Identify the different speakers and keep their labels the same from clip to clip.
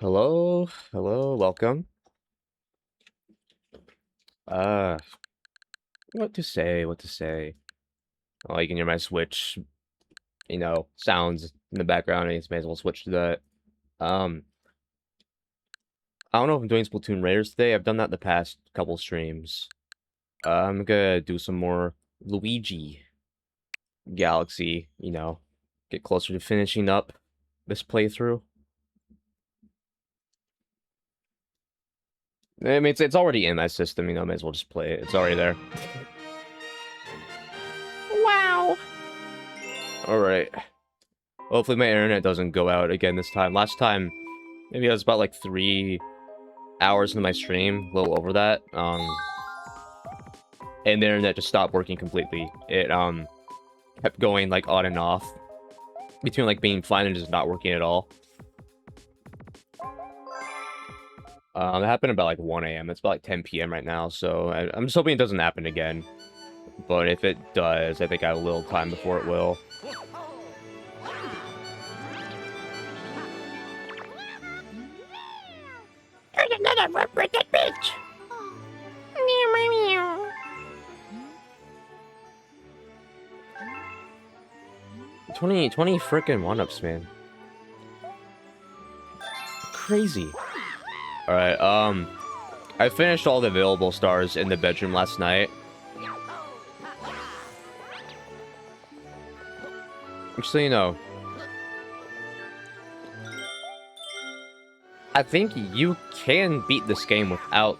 Speaker 1: Hello, hello, welcome. Uh, what to say, what to say? Oh, you can hear my Switch, sounds in the background, and you may as well switch to that. Um, I don't know if I'm doing Splatoon Raiders today. I've done that the past couple streams. I'm gonna do some more Luigi Galaxy, get closer to finishing up this playthrough. I mean, it's already in my system, may as well just play it. It's already there. Wow! Alright. Hopefully my internet doesn't go out again this time. Last time, maybe I was about like 3 hours into my stream, a little over that. And the internet just stopped working completely. It kept going like on and off between like being fine and just not working at all. It happened about like 1 a.m. It's about like 10 p.m. right now, so I'm just hoping it doesn't happen again. But if it does, I think I have a little time before it will.
Speaker 2: There's another represent bitch. Meow, meow, meow.
Speaker 1: Twenty frickin' one-ups, man. Crazy. Alright, I finished all the available stars in the bedroom last night. Just so you know, I think you can beat this game without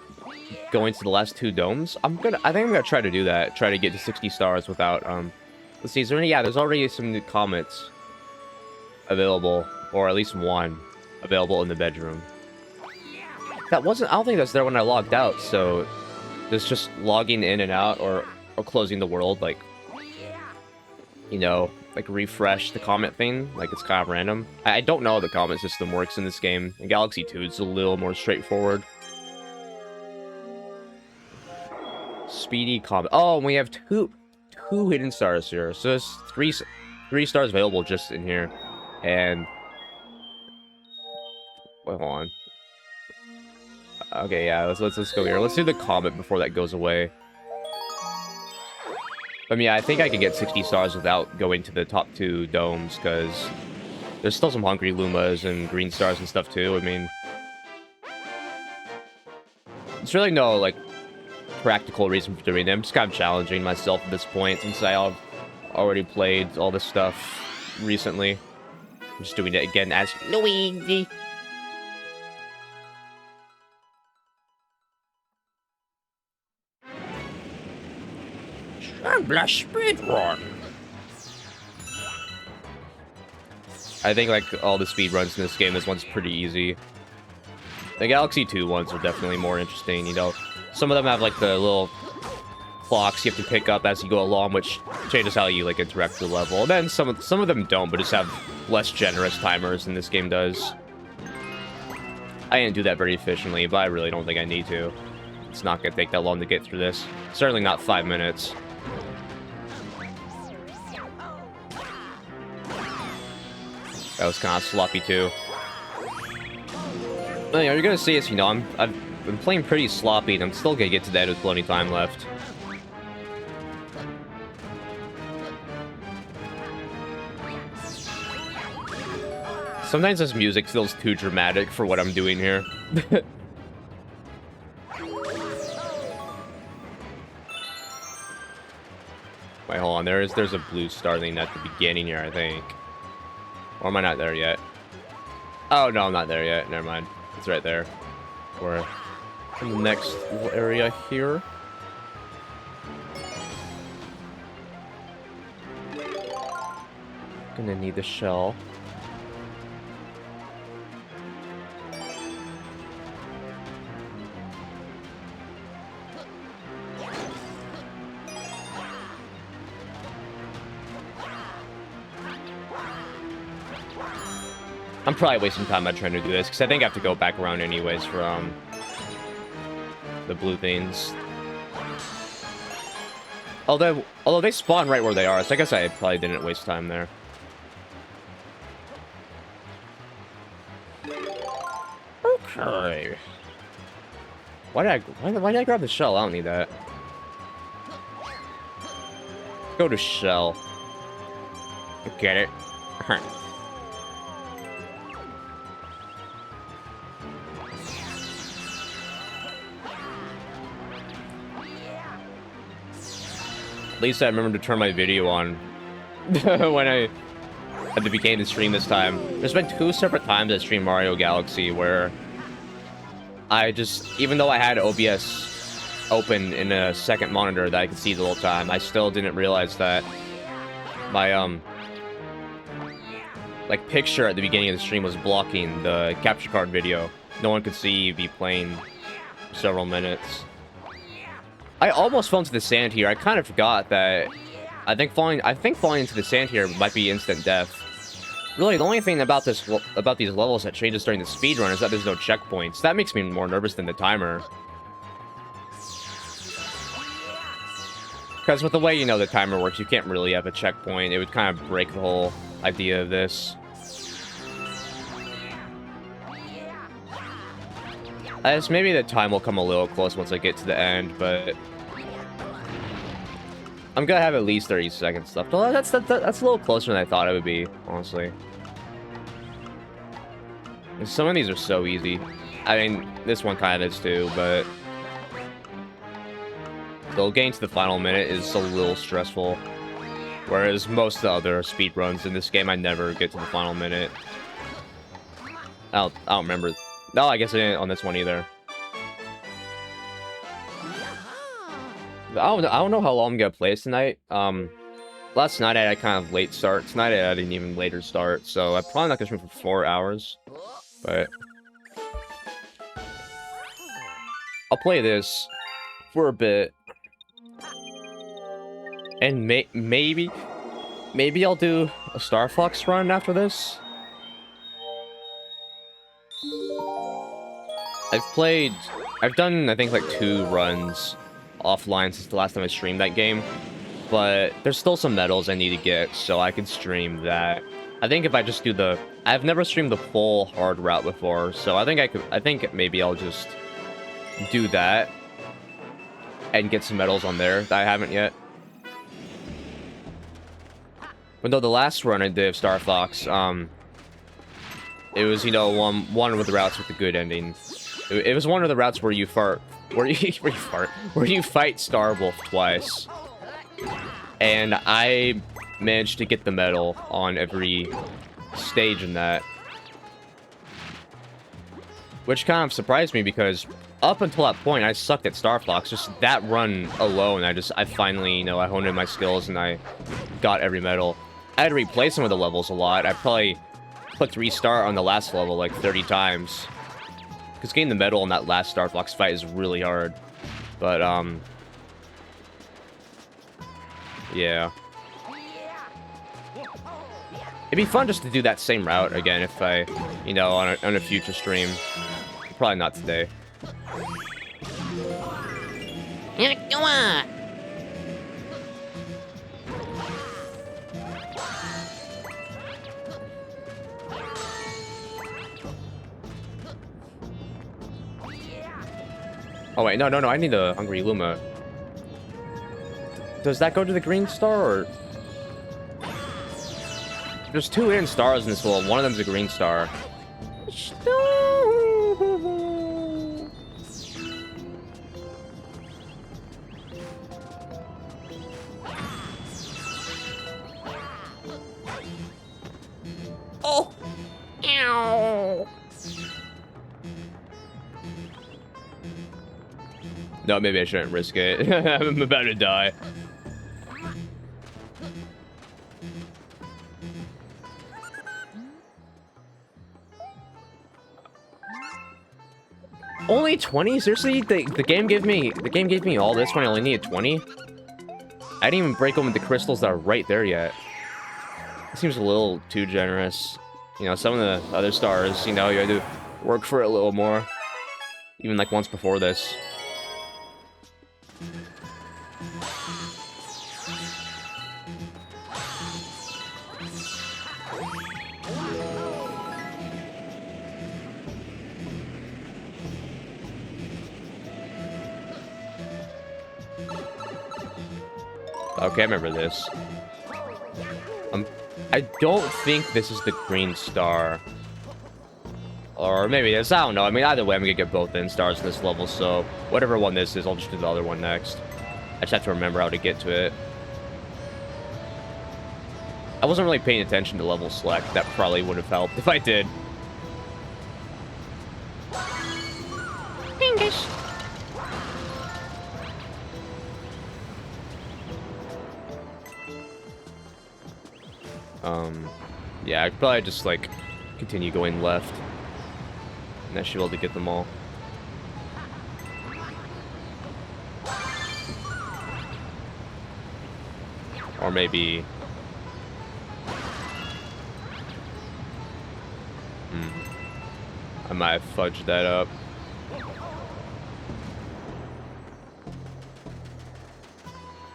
Speaker 1: going to the last 2 domes. I think I'm gonna try to do that. Try to get to 60 stars without, let's see, is there any, yeah, there's already some new comments available, or at least one available in the bedroom. That wasn't, I don't think that's there when I logged out, so there's just logging in and out, or closing the world, like, like refresh the comment thing, like it's kind of random. I don't know how the comment system works in this game. In Galaxy 2, it's a little more straightforward. Speedy comment. Oh, we have two hidden stars here. So there's three stars available just in here. And wait, hold on. Okay, yeah, let's go here. Let's do the comment before that goes away. I mean, I think I could get 60 stars without going to the top 2 domes, because there's still some hungry Lumas and green stars and stuff too. I mean, it's really no, like, practical reason for doing it. I'm just kind of challenging myself at this point, since I've already played all this stuff recently. I'm just doing it again as Luigi.
Speaker 2: Speedrun.
Speaker 1: I think, like, all the speedruns in this game, this one's pretty easy. The Galaxy 2 ones are definitely more interesting, Some of them have, like, the little clocks you have to pick up as you go along, which changes how you, like, interact with the level. And then some of them don't, but just have less generous timers than this game does. I didn't do that very efficiently, but I really don't think I need to. It's not gonna take that long to get through this. Certainly not 5 minutes. That was kind of sloppy too. But, you're gonna see is, I've been playing pretty sloppy, and I'm still gonna get to that with plenty of time left. Sometimes this music feels too dramatic for what I'm doing here. Wait, hold on. There's a blue star thing at the beginning here, I think. Or am I not there yet? Oh, no, I'm not there yet. Never mind. It's right there. We're in the next little area here. Gonna need the shell. I'm probably wasting time by trying to do this, because I think I have to go back around anyways for, the blue things. Although they spawn right where they are, so I guess I probably didn't waste time there. Okay. Why did I grab the shell? I don't need that. Go to shell. Get it? At least I remember to turn my video on when at the beginning of the stream this time. There's been 2 separate times I streamed Mario Galaxy where I just, even though I had OBS open in a second monitor that I could see the whole time, I still didn't realize that my like picture at the beginning of the stream was blocking the capture card video. No one could see me playing for several minutes. I almost fell into the sand here. I kind of forgot that. I think falling into the sand here might be instant death. Really, the only thing about these levels that changes during the speedrun is that there's no checkpoints. That makes me more nervous than the timer. Because with the way the timer works, you can't really have a checkpoint. It would kind of break the whole idea of this. As maybe the time will come a little close once I get to the end, but I'm gonna have at least 30 seconds left. Well, that's a little closer than I thought it would be, honestly. And some of these are so easy. I mean, this one kind of is too, but still getting to the final minute is a little stressful. Whereas most of the other speedruns in this game, I never get to the final minute. I don't remember. No, I guess I didn't on this one either. I don't know how long I'm gonna play this tonight. Last night I had kind of late start. Tonight I had an even later start, so I'm probably not gonna stream for 4 hours. But I'll play this for a bit, and maybe I'll do a Star Fox run after this. I've done, I think, like 2 runs offline since the last time I streamed that game, but there's still some medals I need to get, so I can stream that. I think if I just do I've never streamed the full hard route before, so I think maybe I'll just do that and get some medals on there that I haven't yet. But no, the last run I did of Star Fox, it was, one of the routes with the good ending. It was one of the routes where you fight Starwolf twice. And I managed to get the medal on every stage in that. Which kind of surprised me because up until that point, I sucked at Star Fox. Just that run alone, I finally, I honed in my skills and I got every medal. I had to replay some of the levels a lot. I probably clicked restart on the last level like 30 times. Because getting the medal on that last Star Fox fight is really hard. But, yeah. It'd be fun just to do that same route again if I, on a future stream. Probably not today.
Speaker 2: Come on.
Speaker 1: Oh wait, no, I need the Hungry Luma. Does that go to the green star, or...? There's 2 hidden stars in this world, one of them's a green star.
Speaker 2: Oh! Ow!
Speaker 1: No, maybe I shouldn't risk it. I'm about to die. Only 20? Seriously? The game gave me all this when I only needed 20? I didn't even break open the crystals that are right there yet. It seems a little too generous. Some of the other stars, you had to work for it a little more. Even like once before this. Okay, I remember this. I don't think this is the green star. Or maybe it's, I don't know. I mean, either way, I'm gonna get both end stars in this level, so whatever one this is, I'll just do the other one next. I just have to remember how to get to it. I wasn't really paying attention to level select. That probably would have helped if I did.
Speaker 2: Fingers.
Speaker 1: Yeah, I'd probably just, like, continue going left. And I should be able to get them all. Or maybe... I might have fudged that up.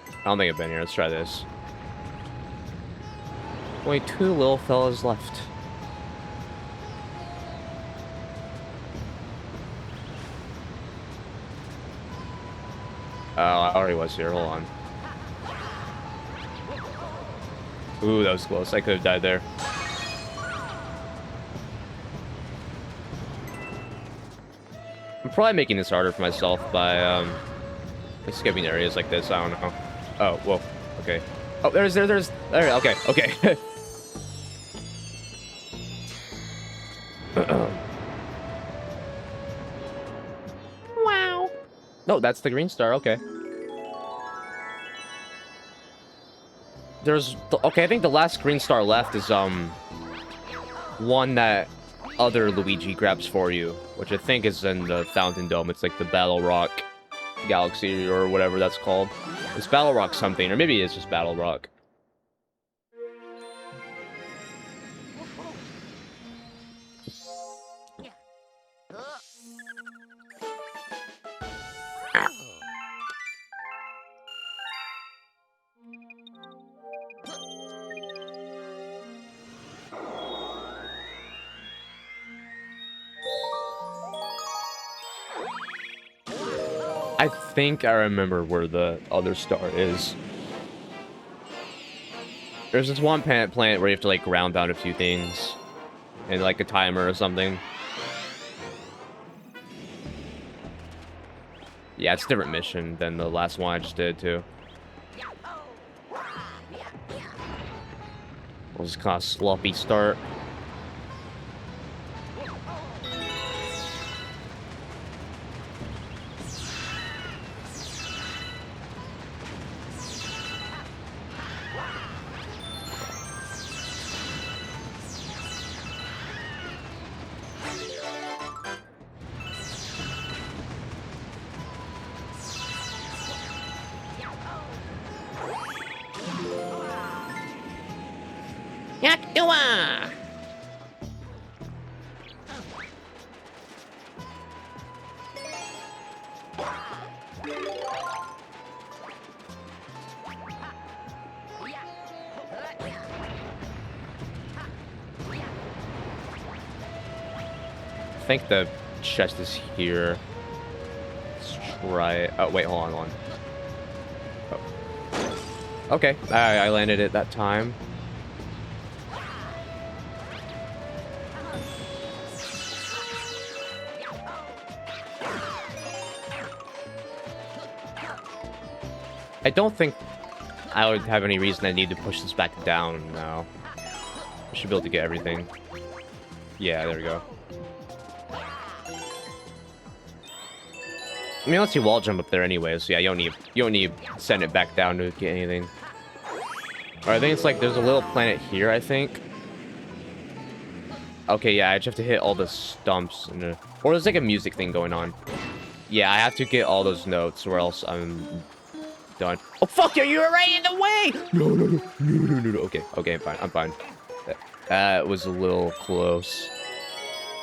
Speaker 1: I don't think I've been here. Let's try this. Only 2 little fellas left. Oh, I already was here. Hold on. Ooh, that was close. I could have died there. I'm probably making this harder for myself by skipping areas like this. I don't know. Oh, whoa. Okay. Oh, there's. Okay, okay.
Speaker 2: Wow.
Speaker 1: No, that's the green star. Okay. Okay, I think the last green star left is one that other Luigi grabs for you, which I think is in the Fountain Dome. It's like the Battle Rock Galaxy or whatever that's called. It's Battle Rock something, or maybe it's just Battle Rock. I think I remember where the other star is. There's this one planet where you have to, like, ground down a few things. And, like, a timer or something. Yeah, it's a different mission than the last one I just did, too. It was kind of sloppy start.
Speaker 2: Yakua.
Speaker 1: I think the chest is here. Let's try it. Oh, wait, hold on. Oh. Okay, I landed it that time. I don't think I would have any reason I need to push this back down now. I should be able to get everything. Yeah, there we go. I mean, unless you wall jump up there anyway, so yeah, you don't need to send it back down to get anything. Or I think it's like there's a little planet here, I think. Okay, yeah, I just have to hit all the stumps or there's like a music thing going on. Yeah, I have to get all those notes or else I'm done. Oh fuck you! You were right in the way. No. Okay, I'm fine. That was a little close.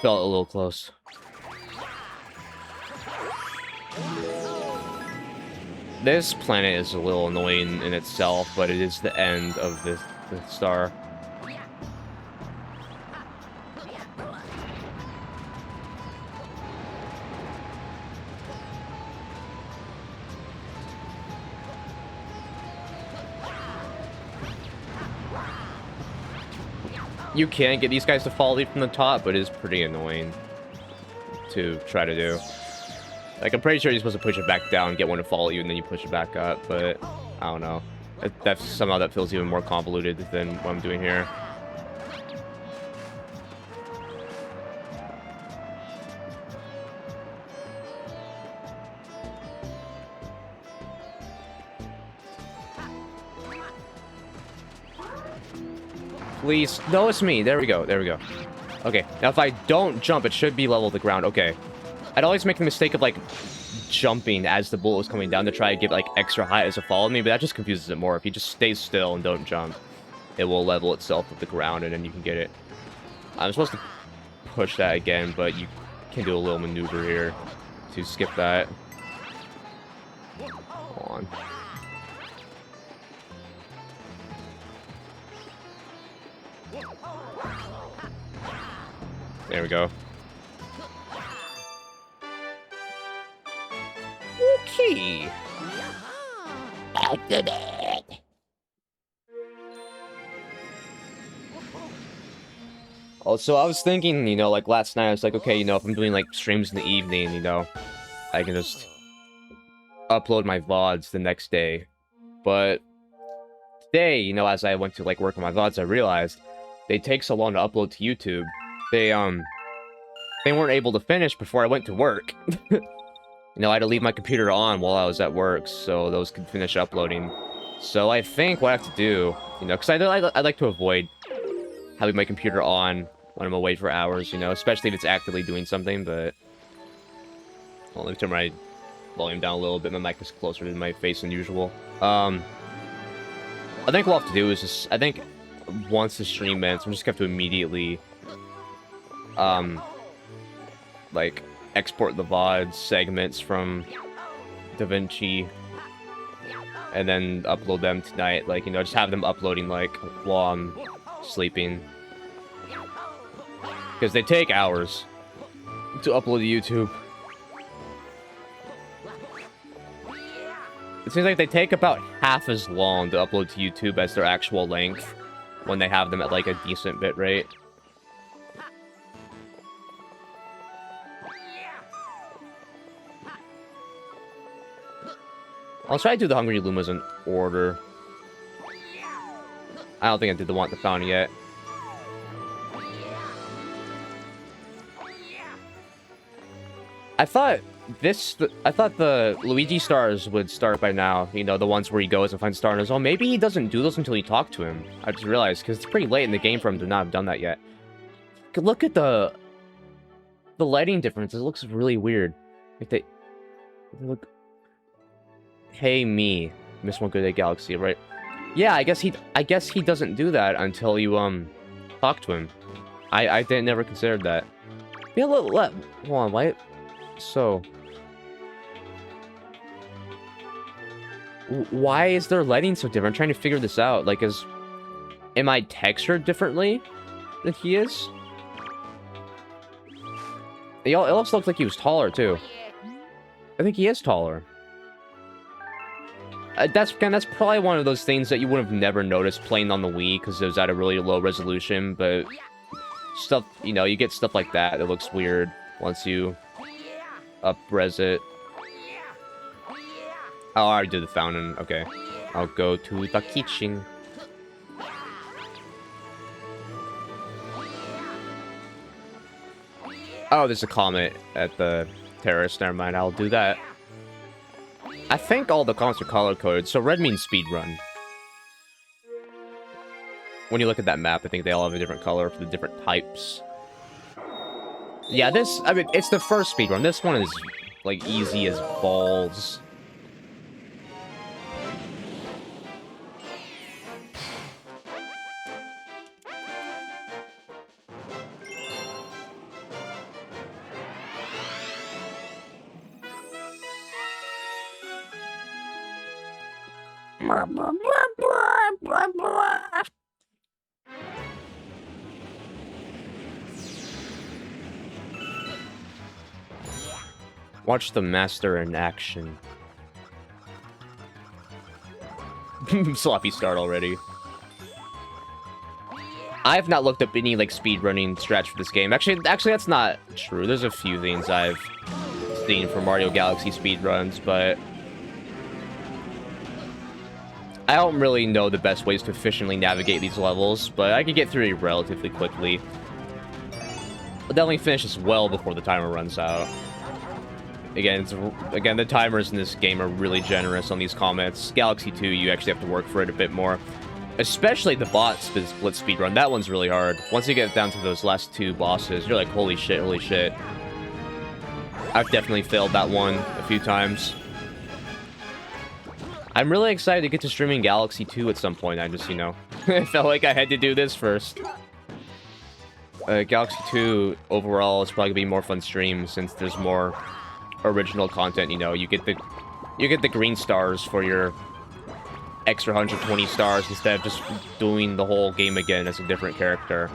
Speaker 1: Felt a little close. This planet is a little annoying in itself, but it is the end of the star. You can get these guys to follow you from the top, but it is pretty annoying to try to do. Like, I'm pretty sure you're supposed to push it back down, get one to follow you, and then you push it back up, but I don't know. That's somehow that feels even more convoluted than what I'm doing here. Please, notice me. There we go. There we go. Okay, now if I don't jump, it should be level to the ground. Okay. I'd always make the mistake of, like, jumping as the bullet was coming down to try to get, like, extra height as it followed me, but that just confuses it more. If you just stay still and don't jump, it will level itself with the ground, and then you can get it. I'm supposed to push that again, but you can do a little maneuver here to skip that. Come on. There we go. Okay. Also, I was thinking, you know, like last night, I was like, okay, you know, if I'm doing like streams in the evening, you know, I can just upload my VODs the next day. But today, you know, as I went to like work on my VODs, I realized they take so long to upload to YouTube. They weren't able to finish before I went to work. You know, I had to leave my computer on while I was at work, so those could finish uploading. So I think what I have to do, you know, because I like to avoid having my computer on when I'm away for hours, you know, especially if it's actively doing something, but... Well, let me turn my volume down a little bit, my mic is closer to my face than usual. I think what I'll have to do is just, I think once the stream ends, I'm just going to have to immediately, like, export the VOD segments from DaVinci and then upload them tonight. Like, you know, just have them uploading, like, while I'm sleeping. Because they take hours to upload to YouTube. It seems like they take about half as long to upload to YouTube as their actual length when they have them at, like, a decent bit rate. I'll try to do the Hungry Lumas in order. I don't think I did the Want the Fountain yet. I thought the Luigi stars would start by now. You know, the ones where he goes and finds a star on his own. Maybe he doesn't do those until you talk to him. I just realized, because it's pretty late in the game for him to not have done that yet. Look at the lighting difference. It looks really weird. If they look... Hey me, Miss One Good Day Galaxy, right? Yeah, I guess he doesn't do that until you talk to him. I didn't never considered that. Yeah, hold on, why? So, why is their lighting so different? I'm trying to figure this out. Like, am I textured differently than he is? It also looks like he was taller too. I think he is taller. That's probably one of those things that you would have never noticed playing on the Wii because it was at a really low resolution, but stuff, you know, you get stuff like that that looks weird once you up-res it. Oh, I already did the fountain. Okay. I'll go to the kitchen. Oh, there's a comet at the terrace. Never mind, I'll do that. I think all the comments are color-coded, so red means speedrun. When you look at that map, I think they all have a different color for the different types. Yeah, I mean, it's the first speedrun. This one is, like, easy as balls. Watch the master in action. Sloppy start already. I've not looked up any like speedrunning strats for this game. Actually, that's not true. There's a few things I've seen for Mario Galaxy speedruns, but I don't really know the best ways to efficiently navigate these levels. But I can get through it relatively quickly. But definitely finish this well before the timer runs out. Again, the timers in this game are really generous on these comments. Galaxy 2, you actually have to work for it a bit more. Especially the bot split speedrun. That one's really hard. Once you get down to those last two bosses, you're like, holy shit, holy shit. I've definitely failed that one a few times. I'm really excited to get to streaming Galaxy 2 at some point. I just, you know, I felt like I had to do this first. Galaxy 2 overall is probably gonna be more fun stream since there's more original content. You know, you get the green stars for your extra 120 stars instead of just doing the whole game again as a different character.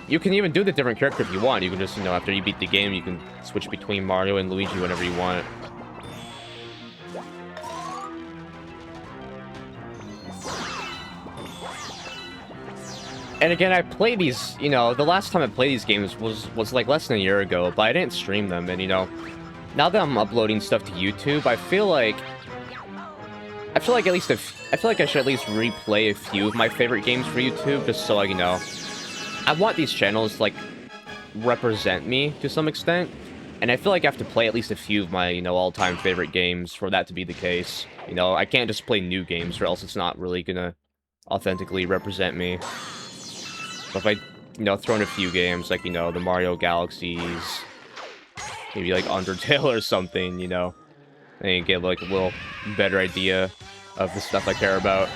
Speaker 1: You can even do the different character if you want. You can just, you know, after you beat the game, you can switch between Mario and Luigi whenever you want. And again, I play these, you know, the last time I played these games was like less than a year ago, but I didn't stream them. And, you know, now that I'm uploading stuff to YouTube, I feel like I feel like I should at least replay a few of my favorite games for YouTube, just so, like, you know, I want these channels to, like, represent me to some extent, and I feel like I have to play at least a few of my, you know, all-time favorite games for that to be the case. You know, I can't just play new games, or else it's not really gonna authentically represent me. But if I, you know, throw in a few games, like, you know, the Mario Galaxies, maybe, like, Undertale or something, you know, and get, like, a little better idea of the stuff I care about.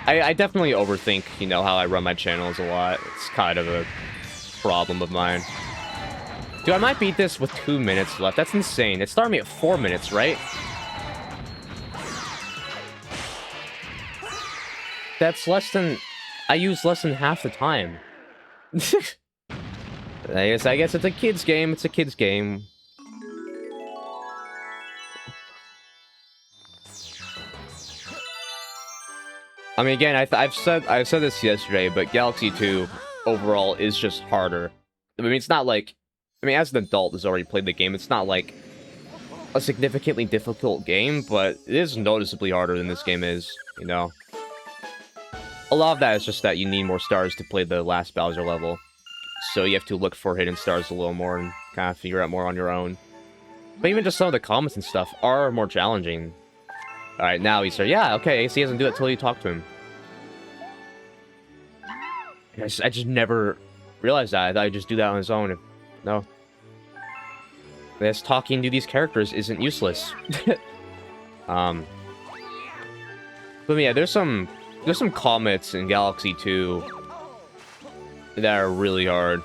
Speaker 1: I definitely overthink, you know, how I run my channels a lot. It's kind of a problem of mine. Dude, I might beat this with 2 minutes left. That's insane. It started me at 4 minutes, right? That's less than... I use less than half the time. I guess it's a kid's game. It's a kid's game. I mean, again, I've said this yesterday, but Galaxy 2 overall is just harder. I mean, it's not like... I mean, as an adult who's already played the game, it's not like a significantly difficult game, but it is noticeably harder than this game is, you know? A lot of that is just that you need more stars to play the last Bowser level. So you have to look for hidden stars a little more and kind of figure out more on your own. But even just some of the comments and stuff are more challenging. Alright, now he said, yeah, okay, AC doesn't do it till you talk to him. I just never realized that. I thought I'd just do that on his own. No. This talking to these characters isn't useless. But yeah, there's some comments in Galaxy 2 that are really hard.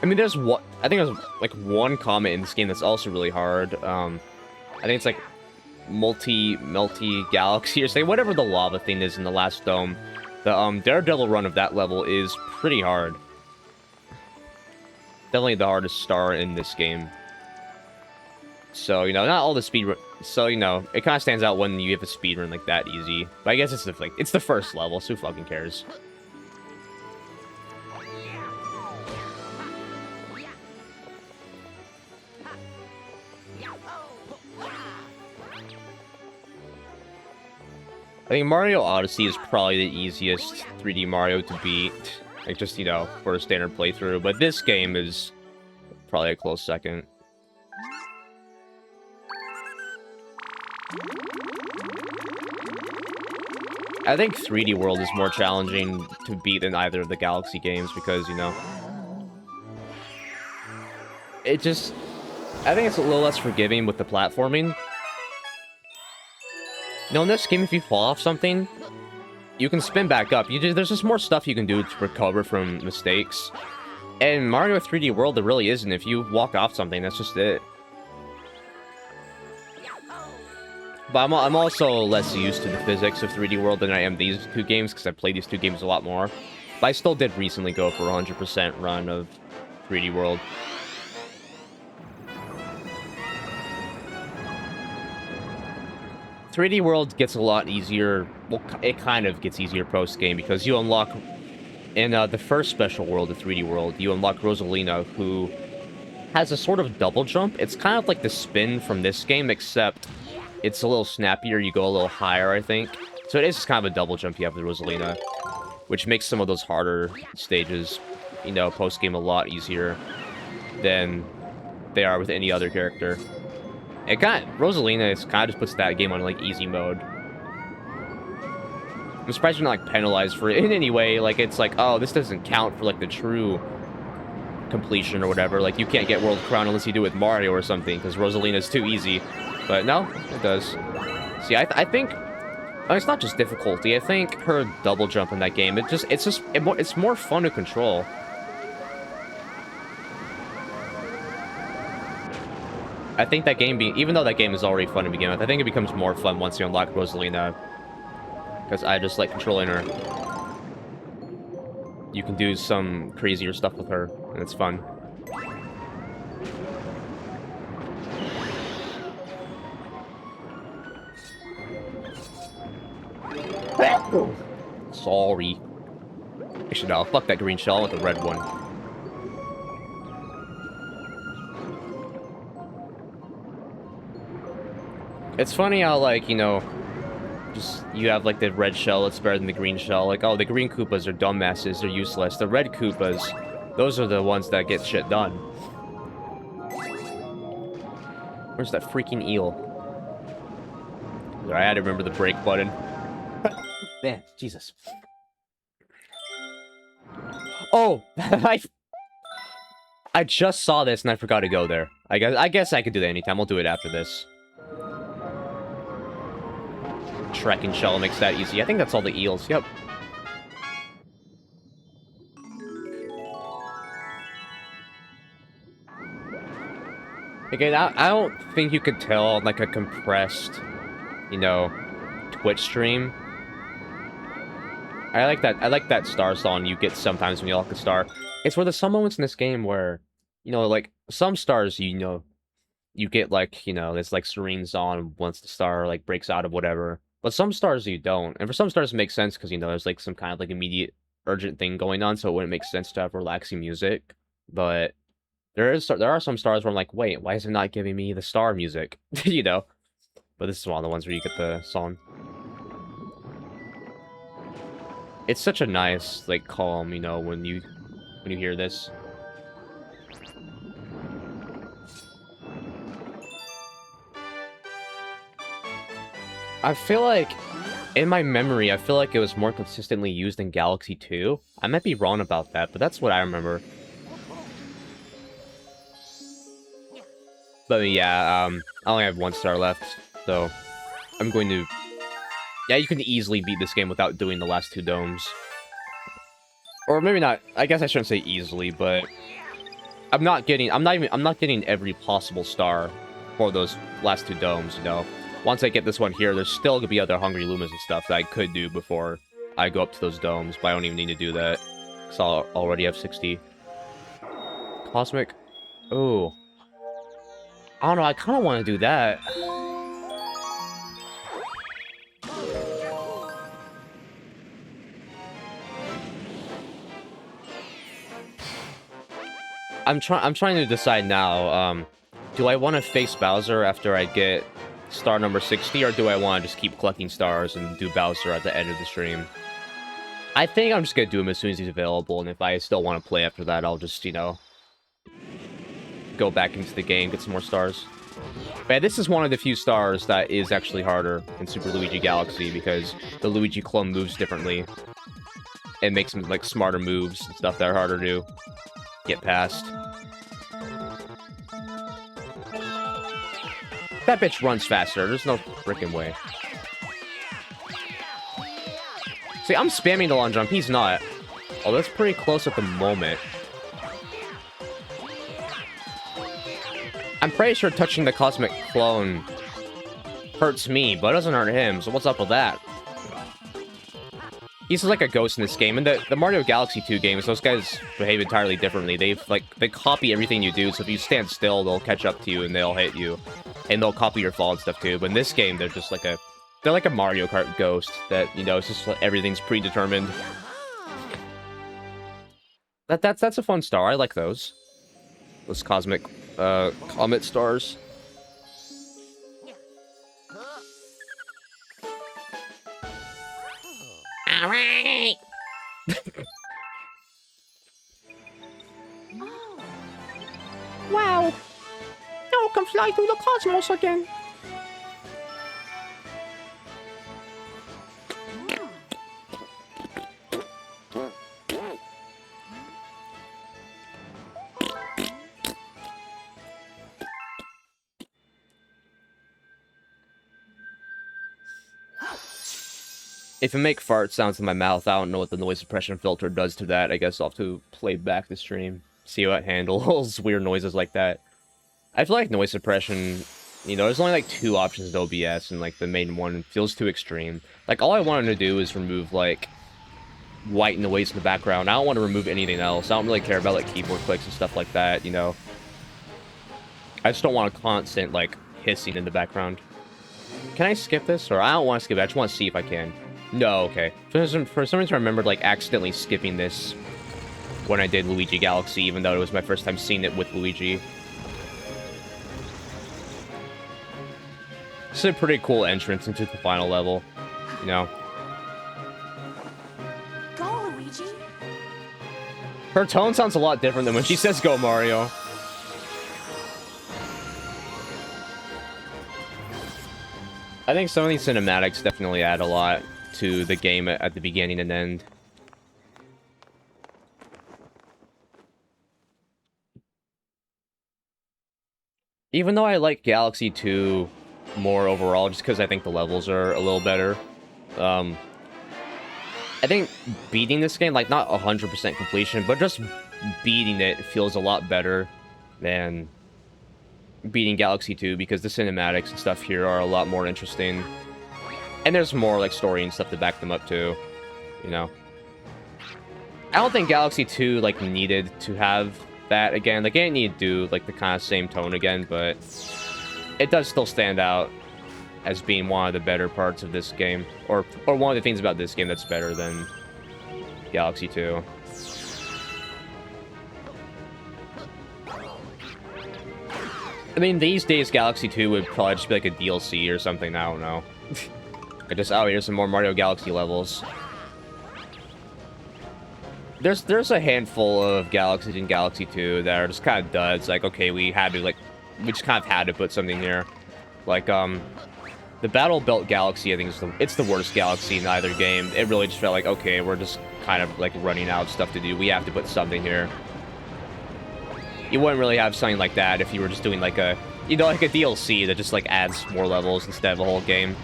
Speaker 1: I mean, there's what I think there's like one comment in this game that's also really hard. I think it's like melty galaxy or something, whatever the lava thing is in the last dome. The Daredevil run of that level is pretty hard. Definitely the hardest star in this game. So, you know, not all the speedrun. So, you know, it kind of stands out when you have a speedrun like that easy. But I guess it's it's the first level, so who fucking cares? I think Mario Odyssey is probably the easiest 3D Mario to beat. Like, just, you know, for a standard playthrough. But this game is probably a close second. I think 3D World is more challenging to beat than either of the Galaxy games because, you know... I think it's a little less forgiving with the platforming. You know, in this game, if you fall off something, you can spin back up. There's just more stuff you can do to recover from mistakes. And Mario 3D World, there really isn't. If you walk off something, that's just it. But I'm also less used to the physics of 3D World than I am these two games, because I've played these two games a lot more. But I still did recently go for a 100% run of 3D World. 3D World gets a lot easier. Well, it kind of gets easier post-game because you unlock... In the first special world of 3D World, you unlock Rosalina, who has a sort of double jump. It's kind of like the spin from this game, except it's a little snappier. You go a little higher, I think. So it is just kind of a double jump you have with Rosalina, which makes some of those harder stages, you know, post-game a lot easier than they are with any other character. Rosalina kind of just puts that game on, like, easy mode. I'm surprised you're not, like, penalized for it in any way. Like, it's like, oh, this doesn't count for, like, the true completion or whatever. Like, you can't get World Crown unless you do it with Mario or something, because Rosalina's too easy. But no, it does. See, I think... it's not just difficulty. I think her double jump in that game, it's more fun to control. I think that game even though that game is already fun to begin with, I think it becomes more fun once you unlock Rosalina. Because I just like controlling her. You can do some crazier stuff with her, and it's fun. Sorry. Actually, no, fuck that green shell with the red one. It's funny how, like, you know, just you have, like, the red shell that's better than the green shell. Like, oh, the green Koopas are dumbasses, they're useless. The red Koopas, those are the ones that get shit done. Where's that freaking eel? I had to remember the brake button. Man, Jesus. Oh, I just saw this and I forgot to go there. I guess I could do that anytime. I'll do it after this. Trekking shell makes that easy. I think that's all the eels. Yep. Again, I don't think you could tell on, like, a compressed, you know, Twitch stream. I like that star song you get sometimes when you unlock a star. It's where there's some moments in this game where, you know, like, some stars, you know, you get, like, you know, this, like, serene song once the star, like, breaks out of whatever. But some stars you don't. And for some stars it makes sense because, you know, there's, like, some kind of, like, immediate urgent thing going on, so it wouldn't make sense to have relaxing music. But there are some stars where I'm like, wait, why is it not giving me the star music? You know? But this is one of the ones where you get the song. It's such a nice, like, calm, you know, when you hear this. I feel like, in my memory, I feel like it was more consistently used in Galaxy 2. I might be wrong about that, but that's what I remember. But yeah, I only have 1 star left, so I'm going to... Yeah, you can easily beat this game without doing the last 2 domes. Or maybe not, I guess I shouldn't say easily, but... I'm not getting every possible star for those last 2 domes, you know? Once I get this one here, there's still gonna be other Hungry Lumas and stuff that I could do before I go up to those domes, but I don't even need to do that. Because I'll already have 60. Cosmic? Oh. I don't know, I kind of want to do that. I'm trying to decide now, do I want to face Bowser after I get star number 60, or do I want to just keep collecting stars and do Bowser at the end of the stream? I think I'm just gonna do him as soon as he's available, and if I still want to play after that, I'll just, you know, go back into the game, get some more stars. But this is one of the few stars that is actually harder in Super Luigi Galaxy, because the Luigi clone moves differently. It makes him, like, smarter moves and stuff that are harder to get past. That bitch runs faster. There's no freaking way. See, I'm spamming the long jump. He's not. Oh, that's pretty close at the moment. I'm pretty sure touching the Cosmic Clone hurts me, but it doesn't hurt him, so what's up with that? He's like a ghost in this game. In the Mario Galaxy 2 games, those guys behave entirely differently. They copy everything you do, so if you stand still, they'll catch up to you and they'll hit you. And they'll copy your fall and stuff too. But in this game, they're just like a They're like a Mario Kart ghost that, you know, it's just like everything's predetermined. That's a fun star. I like those. Those cosmic comet stars.
Speaker 2: All right. Wow. Now I can fly through the cosmos again.
Speaker 1: If I make fart sounds in my mouth, I don't know what the noise suppression filter does to that. I guess I'll have to play back the stream, see how it handles weird noises like that. I feel like noise suppression, you know, there's only like 2 options in OBS, and like the main one feels too extreme. Like all I wanted to do is remove like white noise in the background. I don't want to remove anything else. I don't really care about like keyboard clicks and stuff like that, you know. I just don't want a constant like hissing in the background. Can I skip this? Or I don't want to skip it. I just want to see if I can. No, okay. For some reason I remembered like accidentally skipping this when I did Luigi Galaxy, even though it was my first time seeing it with Luigi. This is a pretty cool entrance into the final level, you know.
Speaker 3: Go, Luigi.
Speaker 1: Her tone sounds a lot different than when she says "Go, Mario." I think some of these cinematics definitely add a lot to the game at the beginning and end. Even though I like Galaxy 2 more overall, just because I think the levels are a little better. I think beating this game, like not 100% completion, but just beating it feels a lot better than beating Galaxy 2, because the cinematics and stuff here are a lot more interesting. And there's more like story and stuff to back them up too, you know. I don't think Galaxy 2 like needed to have that again. Like, it didn't need to do like the kind of same tone again, but it does still stand out as being one of the better parts of this game, or one of the things about this game that's better than Galaxy 2. I mean, these days Galaxy 2 would probably just be like a DLC or something, I don't know. I just, oh, here's some more Mario Galaxy levels. There's a handful of Galaxies in Galaxy 2 that are just kind of duds. Like, okay, we just kind of had to put something here. Like, the Battle Belt Galaxy, I think it's the worst galaxy in either game. It really just felt like, okay, we're just kind of like running out of stuff to do. We have to put something here. You wouldn't really have something like that if you were just doing like a, you know, like a DLC that just like adds more levels instead of a whole game.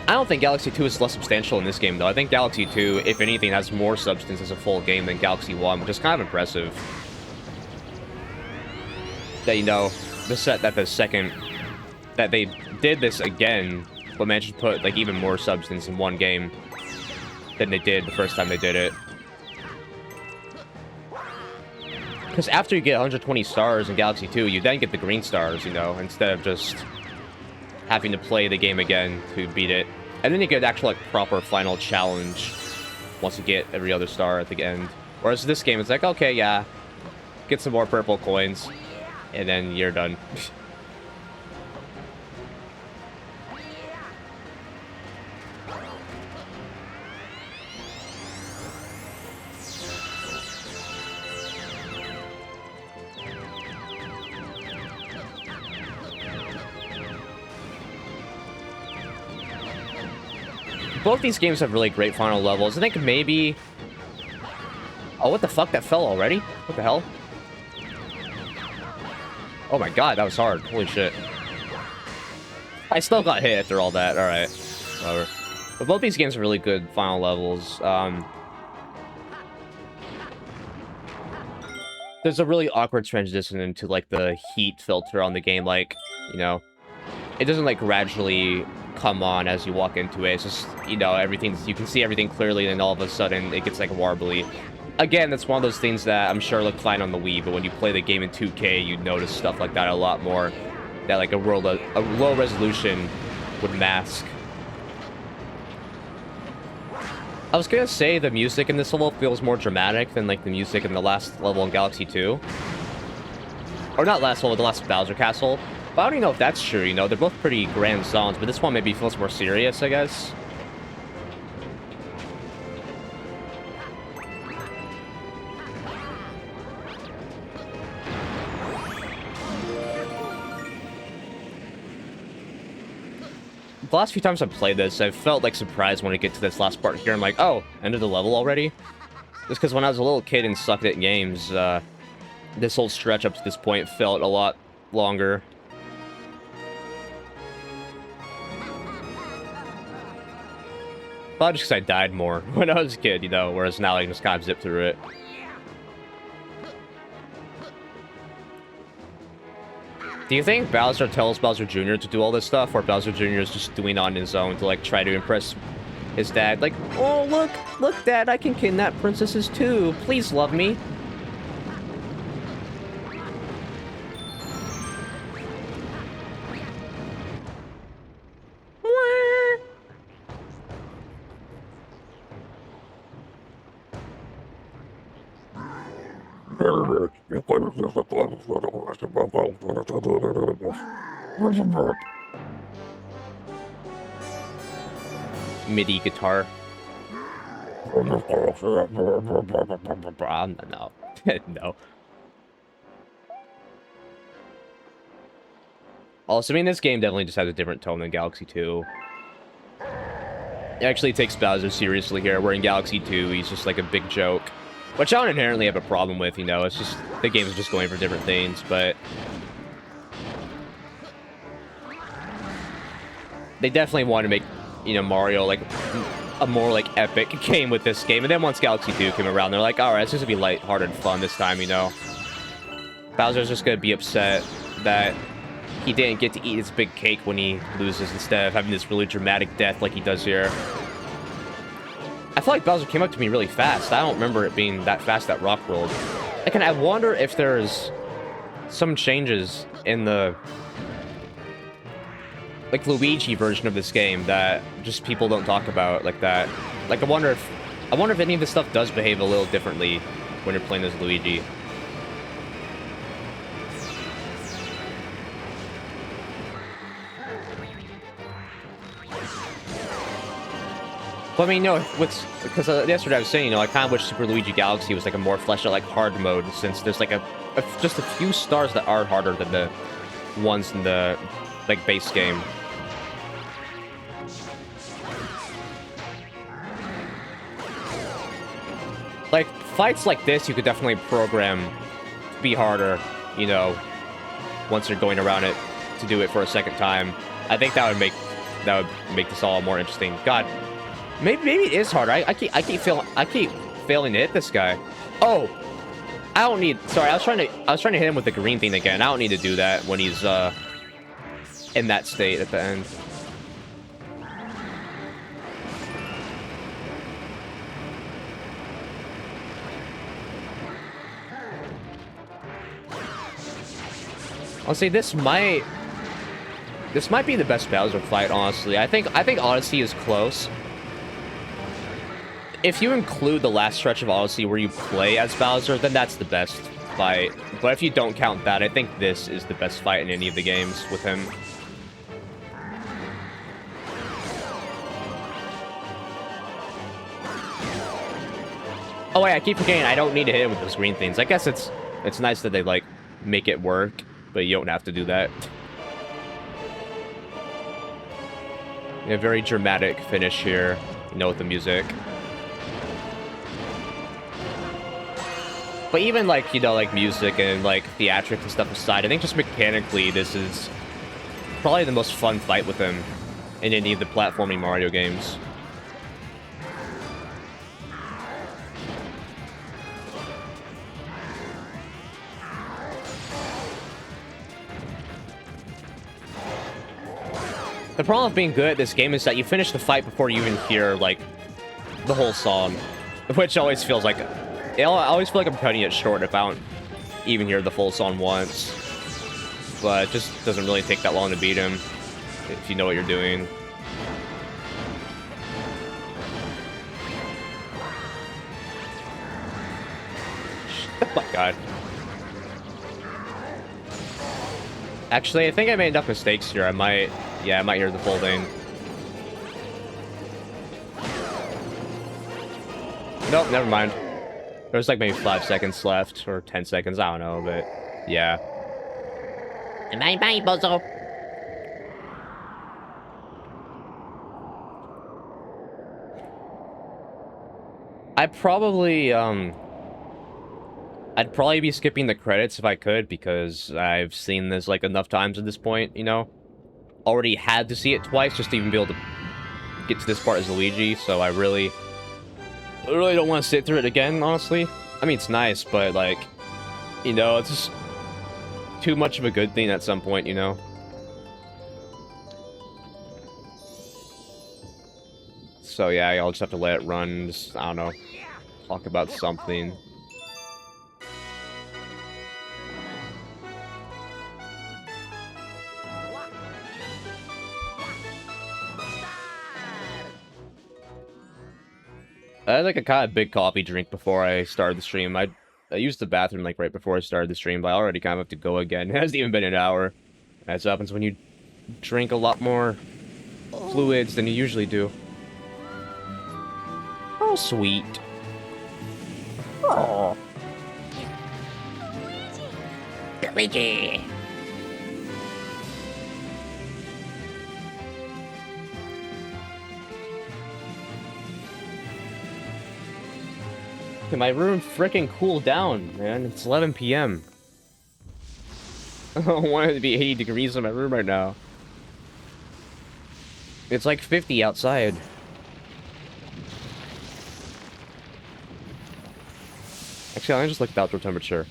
Speaker 1: I don't think Galaxy 2 is less substantial in this game, though. I think Galaxy 2, if anything, has more substance as a full game than Galaxy 1, which is kind of impressive. That, you know, that they did this again, but managed to put, like, even more substance in one game than they did the first time they did it. Because after you get 120 stars in Galaxy 2, you then get the green stars, you know, instead of just having to play the game again to beat it. And then you get actual, like, proper final challenge once you get every other star at the end. Whereas this game, it's like, okay, yeah, get some more purple coins, and then you're done. Both these games have really great final levels. I think maybe... Oh, what the fuck? That fell already? What the hell? Oh my god, that was hard. Holy shit. I still got hit after all that. Alright. Whatever. But both these games are really good final levels. There's a really awkward transition into, like, the heat filter on the game. Like, you know, it doesn't, like, gradually come on as you walk into it. It's just, you know, you can see everything clearly, and all of a sudden it gets, like, warbly. Again, that's one of those things that I'm sure look fine on the Wii, but when you play the game in 2K, you notice stuff like that a lot more. that like a low resolution would mask. I was gonna say the music in this level feels more dramatic than like the music in the last level in Galaxy 2. Or not last level, the last Bowser Castle. But I don't even know if that's true, you know? They're both pretty grand songs, but this one maybe feels more serious, I guess. The last few times I've played this, I've felt like surprised when I get to this last part here. I'm like, oh, end of the level already? Just because when I was a little kid and sucked at games, this whole stretch up to this point felt a lot longer. Probably just because I died more when I was a kid, you know, whereas now I can just kind of zip through it. Do you think Bowser tells Bowser Jr. to do all this stuff, or Bowser Jr. is just doing it on his own to, like, try to impress his dad? Like, oh, look, Dad, I can kidnap princesses too. Please love me. MIDI guitar. No. No. Also, I mean, this game definitely just has a different tone than Galaxy 2. It actually takes Bowser seriously here, where in Galaxy 2, he's just like a big joke. Which I don't inherently have a problem with, you know, it's just, the game's just going for different things, but... They definitely want to make, you know, Mario, like, a more, like, epic game with this game. And then once Galaxy 2 came around, they're like, alright, it's just gonna be lighthearted fun this time, you know? Bowser's just gonna be upset that he didn't get to eat his big cake when he loses, instead of having this really dramatic death like he does here. I feel like Bowser came up to me really fast. I don't remember it being that fast at Rock World. Like, and I wonder if there's some changes in the, like, Luigi version of this game that just people don't talk about like that. Like, I wonder if any of this stuff does behave a little differently when you're playing as Luigi. But I mean, you know, because yesterday I was saying, you know, I kind of wish Super Luigi Galaxy was like a more fleshed out, like, hard mode, since there's like just a few stars that are harder than the ones in the, like, base game. Like, fights like this, you could definitely program to be harder, you know, once you're going around it to do it for a second time. I think that would make this all more interesting. God. Maybe it is harder. I keep failing to hit this guy. Oh, I don't need. Sorry, I was trying to hit him with the green thing again. I don't need to do that when he's in that state at the end. I'll say this might be the best Bowser fight, honestly. I think Odyssey is close. If you include the last stretch of Odyssey where you play as Bowser, then that's the best fight. But if you don't count that, I think this is the best fight in any of the games with him. Oh wait, I keep forgetting I don't need to hit him with those green things. I guess it's nice that they, like, make it work, but you don't have to do that. A very dramatic finish here, you know, with the music. But even, like, you know, like, music and, like, theatrics and stuff aside, I think just mechanically, this is probably the most fun fight with him in any of the platforming Mario games. The problem with being good at this game is that you finish the fight before you even hear, like, the whole song, which always feels like... I always feel like I'm cutting it short if I don't even hear the full song once. but it just doesn't really take that long to beat him if you know what you're doing. Oh my god. Actually, I think I made enough mistakes here. I might hear the full thing. Nope, never mind. There's like maybe 5 seconds left, or 10 seconds, I don't know, but yeah.
Speaker 2: Bye-bye, bozo.
Speaker 1: I'd probably be skipping the credits if I could, because I've seen this like enough times at this point, you know? Already had to see it twice just to even be able to get to this part as Luigi, so I really don't want to sit through it again, honestly. I mean, it's nice, but like, you know, it's just too much of a good thing at some point, you know? So yeah, I'll just have to let it run, just, I don't know, talk about something. I had like a kind of big coffee drink before I started the stream. I used the bathroom like right before I started the stream, but I already kind of have to go again. It hasn't even been an hour. That's what happens when you drink a lot more fluids than you usually do. Oh, sweet. Oh.
Speaker 2: Luigi.
Speaker 1: My room freaking cooled down, man. It's 11 p.m. I don't want it to be 80 degrees in my room right now. It's like 50 outside. Actually, let me just look at the outdoor temperature.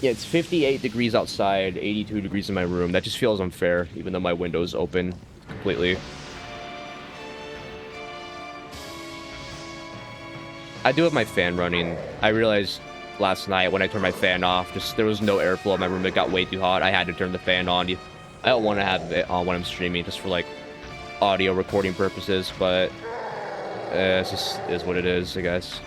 Speaker 1: Yeah, it's 58 degrees outside, 82 degrees in my room. That just feels unfair, even though my window's open completely. I do have my fan running. I realized last night when I turned my fan off, just there was no airflow in my room. It got way too hot. I had to turn the fan on. I don't want to have it on when I'm streaming, just for like audio recording purposes, but it just is what it is, I guess.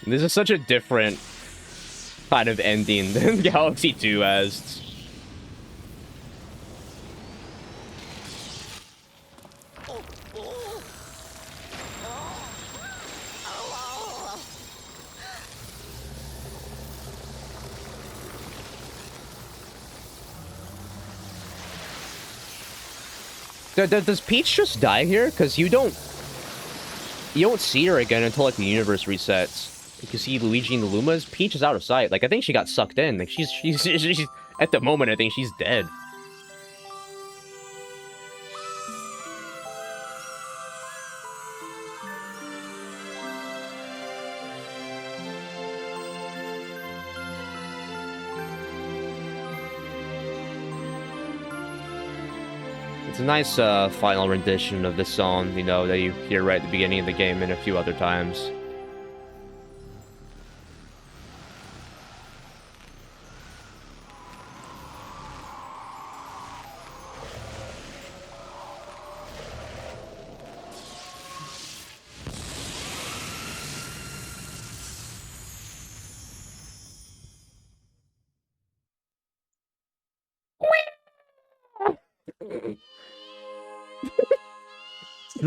Speaker 1: This is such a different kind of ending than Galaxy 2 has. Does Peach just die here? Because you don't see her again until like the universe resets. You can see Luigi and the Lumas. Peach is out of sight. Like I think she got sucked in. Like she's at the moment I think she's dead. It's a nice final rendition of this song, you know, that you hear right at the beginning of the game and a few other times.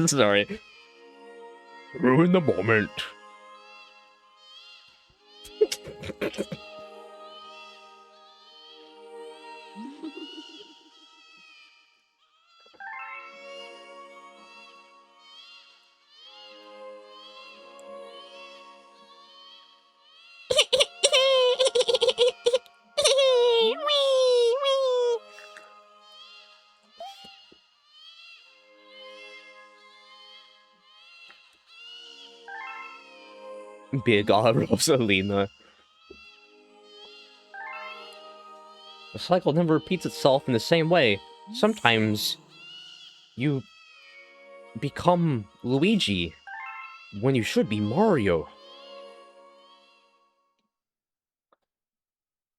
Speaker 1: Sorry. Ruin the moment. Big Rosalina. The cycle never repeats itself in the same way. Sometimes you become Luigi when you should be Mario.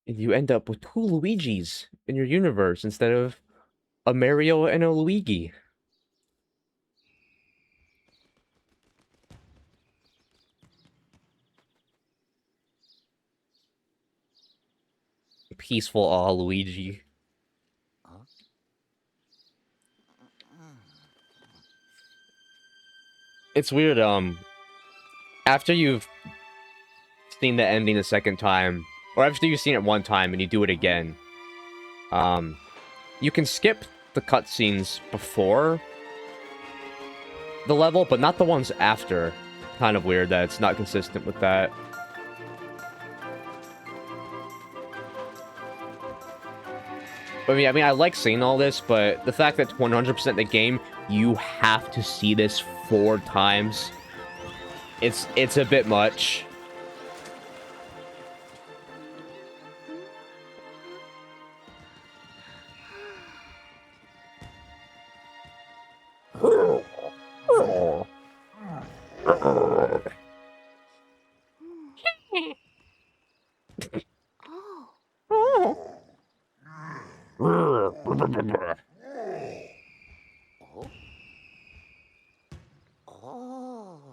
Speaker 1: And you end up with 2 Luigis in your universe instead of a Mario and a Luigi. Peaceful Luigi. It's weird, after you've seen the ending a second time, or after you've seen it one time and you do it again, you can skip the cutscenes before the level, but not the ones after. Kind of weird that it's not consistent with that. I mean, I like seeing all this, but the fact that 100% of the game, you have to see this 4 times, it's a bit much.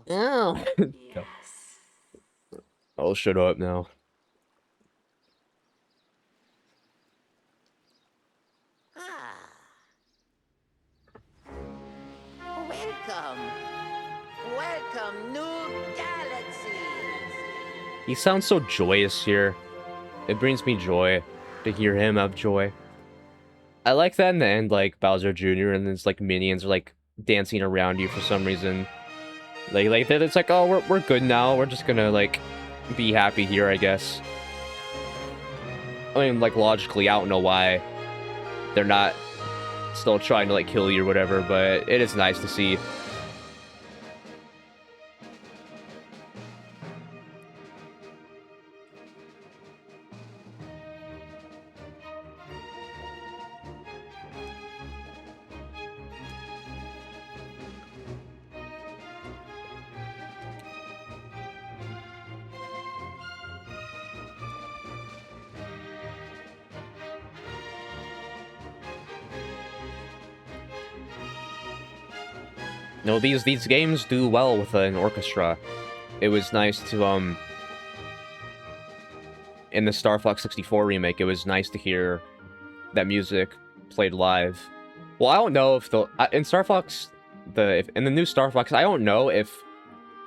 Speaker 2: Oh, yes.
Speaker 1: I'll shut up now.
Speaker 2: Welcome. Welcome, new galaxies.
Speaker 1: He sounds so joyous here. It brings me joy to hear him have joy. I like that in the end, like, Bowser Jr. and his, like, minions are, like, dancing around you for some reason. Like it's like, oh, we're good now. We're just gonna, like, be happy here, I guess. I mean, like, logically, I don't know why they're not still trying to, like, kill you or whatever, but it is nice to see. No, these games do well with an orchestra. It was nice to, in the Star Fox 64 remake, it was nice to hear that music played live. Well, I don't know if in Star Fox, in the new Star Fox, I don't know if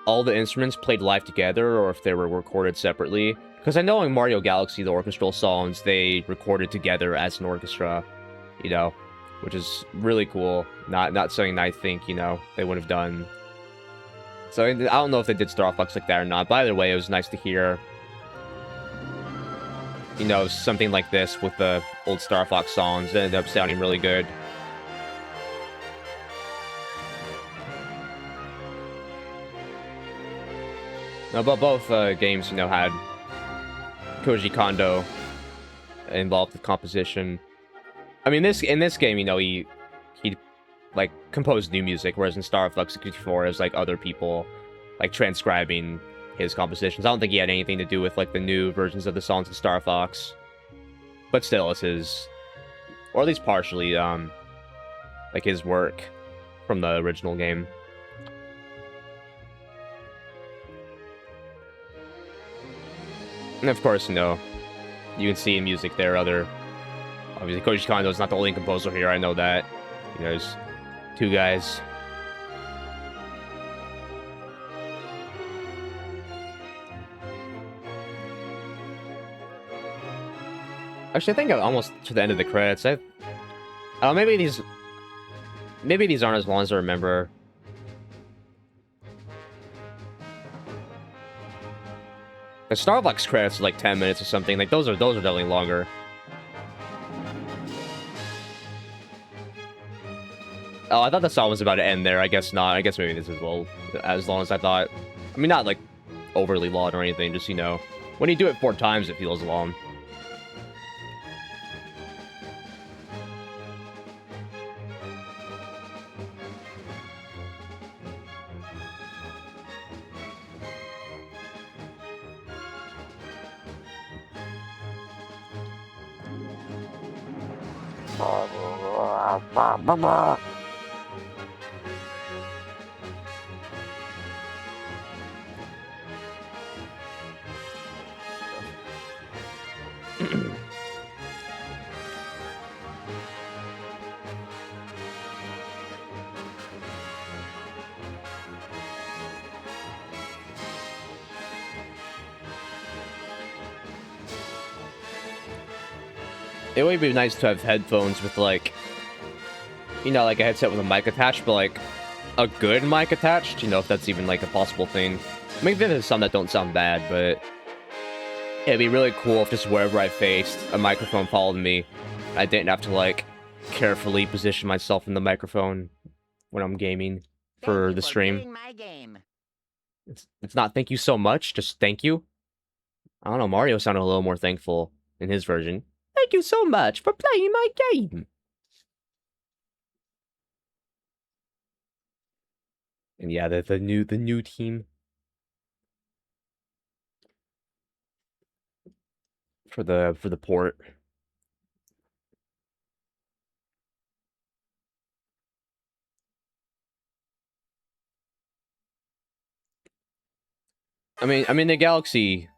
Speaker 1: all the instruments played live together or if they were recorded separately. Because I know in Mario Galaxy, the orchestral songs, they recorded together as an orchestra, you know, which is really cool. Not something I think, you know, they would have done. So I don't know if they did Star Fox like that or not, but either way, it was nice to hear, you know, something like this with the old Star Fox songs. It ended up sounding really good. No, but both games, you know, had Koji Kondo involved with composition. I mean, in this game, you know, he like composed new music, whereas in Star Fox 64, it was like other people like transcribing his compositions. I don't think he had anything to do with like the new versions of the songs in Star Fox, but still, it's his, or at least partially, like his work from the original game. And of course, you know, you can see in music there obviously Koji Kondo is not the only composer here, I know that. You know, there's 2 guys. Actually, I think I'm almost to the end of the credits. Maybe these aren't as long as I remember. The Starbucks credits are like 10 minutes or something. Like those are definitely longer. Oh, I thought the song was about to end there. I guess not. I guess maybe this is as long as I thought. I mean, not like overly long or anything. Just, you know, when you do it 4 times, it feels long. It would be nice to have headphones with, like, you know, like a headset with a mic attached, but, like, a good mic attached, you know, if that's even, like, a possible thing. Maybe there's some that don't sound bad, but it'd be really cool if just wherever I faced, a microphone followed me. I didn't have to, like, carefully position myself in the microphone when I'm gaming for the stream.
Speaker 2: My game.
Speaker 1: It's not thank you so much, just thank you. I don't know, Mario sounded a little more thankful in his version. Thank you so much for playing my game. And yeah, the new team for the port. I mean the Galaxy.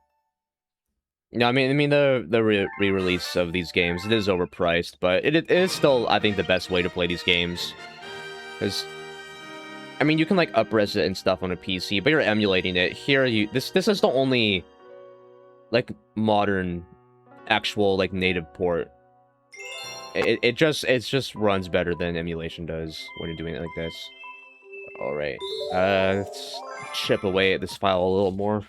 Speaker 1: No, I mean the re-release of these games, it is overpriced, but it is still, I think, the best way to play these games. Because, I mean, you can like up-res it and stuff on a PC, but you're emulating it. Here, this is the only like modern, actual like native port. It just runs better than emulation does when you're doing it like this. All right, let's chip away at this file a little more.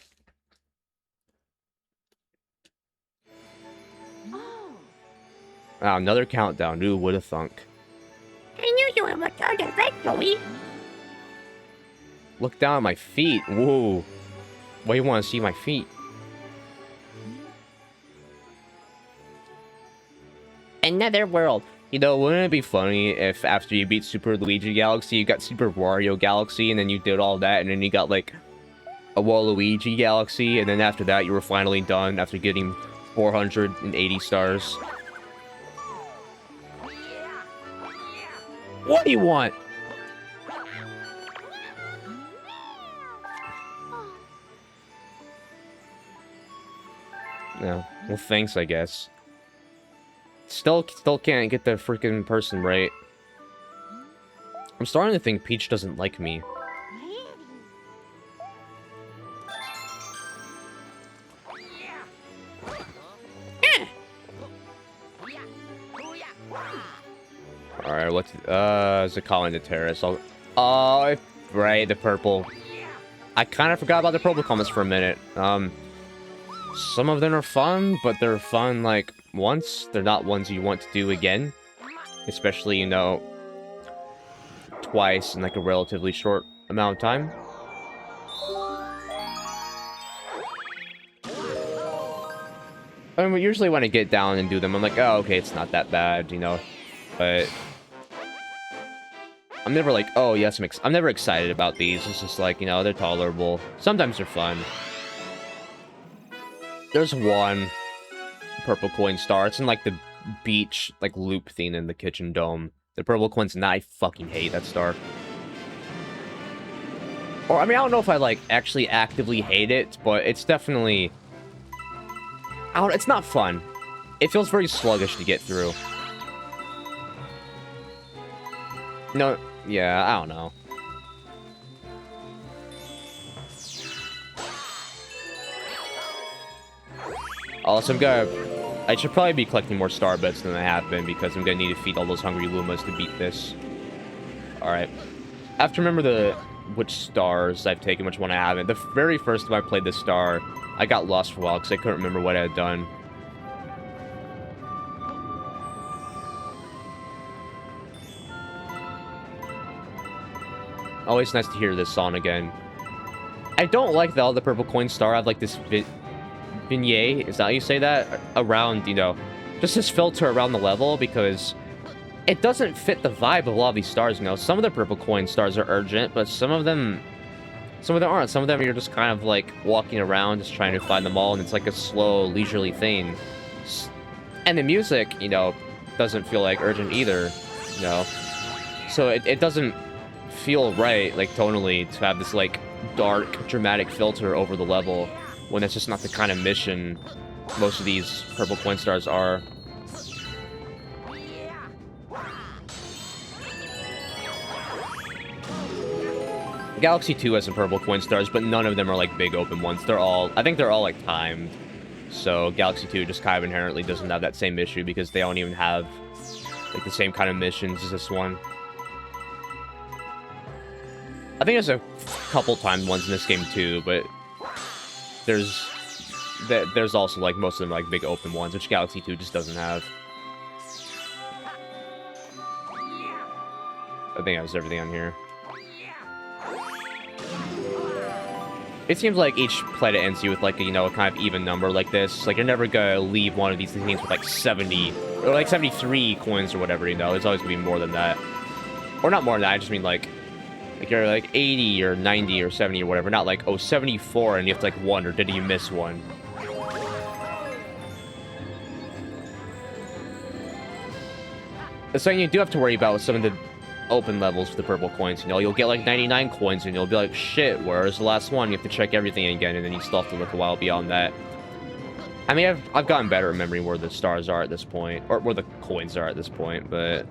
Speaker 1: Wow, another countdown. Ooh, would have thunk.
Speaker 3: I knew you would return eventually.
Speaker 1: Look down at my feet. Whoa. Why you want to see my feet? Another world. You know, wouldn't it be funny if after you beat Super Luigi Galaxy, you got Super Wario Galaxy, and then you did all that, and then you got, like, a Waluigi Galaxy, and then after that, you were finally done after getting 480 stars. What do you want? No. Well, thanks, I guess. Still can't get the freaking person right. I'm starting to think Peach doesn't like me. Alright, what's is it calling the terrace? Oh, right, the purple. I kind of forgot about the purple comments for a minute. Some of them are fun, but they're fun, like, once. They're not ones you want to do again. Especially, you know, twice in, like, a relatively short amount of time. I mean, usually when I get down and do them, I'm like, oh, okay, it's not that bad, you know? But I'm never like, oh, yes, I'm never excited about these. It's just like, you know, they're tolerable. Sometimes they're fun. There's one purple coin star. It's in, like, the beach, like, loop thing in the kitchen dome. The purple coin's I fucking hate that star. Or, I mean, I don't know if I, like, actually actively hate it, but it's definitely... it's not fun. It feels very sluggish to get through. No, yeah, I don't know. Also, I should probably be collecting more star bits than I have been, because I'm gonna need to feed all those hungry Lumas to beat this. Alright. I have to remember which stars I've taken, which one I haven't. The very first time I played this star, I got lost for a while because I couldn't remember what I had done. Always nice to hear this song again. I don't like all the purple coin star. I have like this vignette, is that how you say that? Around, you know, just this filter around the level, because it doesn't fit the vibe of a lot of these stars, you know. Some of the purple coin stars are urgent, but some of them aren't. Some of them you're just kind of like walking around, just trying to find them all, and it's like a slow, leisurely thing. And the music, you know, doesn't feel like urgent either, you know? So it doesn't feel right, like, tonally, to have this, like, dark, dramatic filter over the level, when it's just not the kind of mission most of these purple coin stars are. Galaxy 2 has some purple coin stars, but none of them are, like, big open ones. I think they're all, like, timed. So Galaxy 2 just kind of inherently doesn't have that same issue, because they don't even have, like, the same kind of missions as this one. I think there's a couple timed ones in this game too, but there's also, like, most of them like big open ones, which Galaxy 2 just doesn't have. I think that was everything on here. It seems like each planet ends you with, like, a kind of even number like this. Like, you're never gonna leave one of these things with, like, 70, or, like, 73 coins or whatever, There's always gonna be more than that. Or not more than that, I just mean, like, you're, like, 80 or 90 or 70 or whatever. Not like, oh, 74 and you have to, like, one, or did you miss one? It's something you do have to worry about with some of the open levels for the purple coins. You'll get, like, 99 coins and you'll be like, shit, where's the last one? You have to check everything again, and then you still have to look a while beyond that. I mean, I've gotten better at remembering where the stars are at this point, or where the coins are at this point, but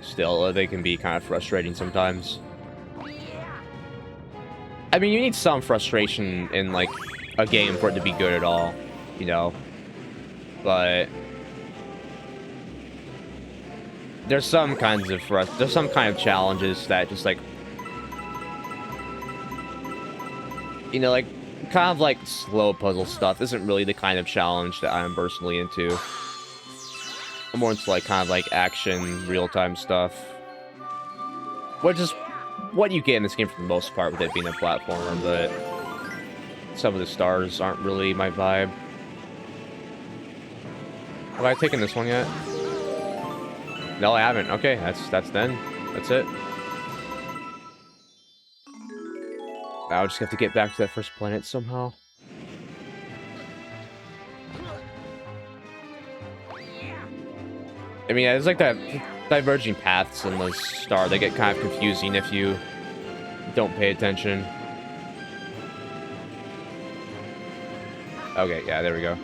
Speaker 1: still, they can be kind of frustrating sometimes. I mean, you need some frustration in, like, a game for it to be good at all, But there's some kind of challenges that just, like, like, kind of, like, slow puzzle stuff isn't really the kind of challenge that I'm personally into. I'm more into, like, kind of, like, action, real-time stuff. Which is what you get in this game for the most part, with it being a platformer, but some of the stars aren't really my vibe. Have I taken this one yet? No, I haven't. Okay, that's then. That's it. I'll just have to get back to that first planet somehow. I mean, it's like that diverging paths in the star. They get kind of confusing if you don't pay attention. Okay, yeah, there we go.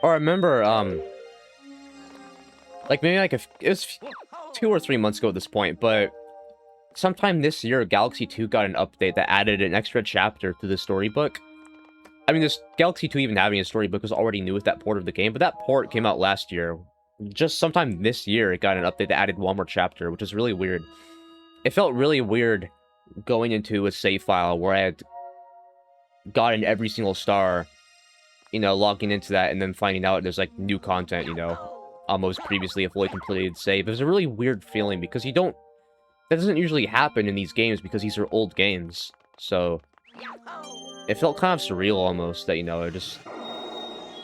Speaker 1: Or I remember, like, maybe, like, it was 2 or 3 months ago at this point, but sometime this year, Galaxy 2 got an update that added an extra chapter to the storybook. I mean, this Galaxy 2 even having a storybook was already new with that port of the game, but that port came out last year. Just sometime this year, it got an update that added one more chapter, which is really weird. It felt really weird going into a save file where I had gotten every single star, logging into that and then finding out there's, like, new content, almost previously a fully completed save. It was a really weird feeling because that doesn't usually happen in these games because these are old games. So it felt kind of surreal almost that, I just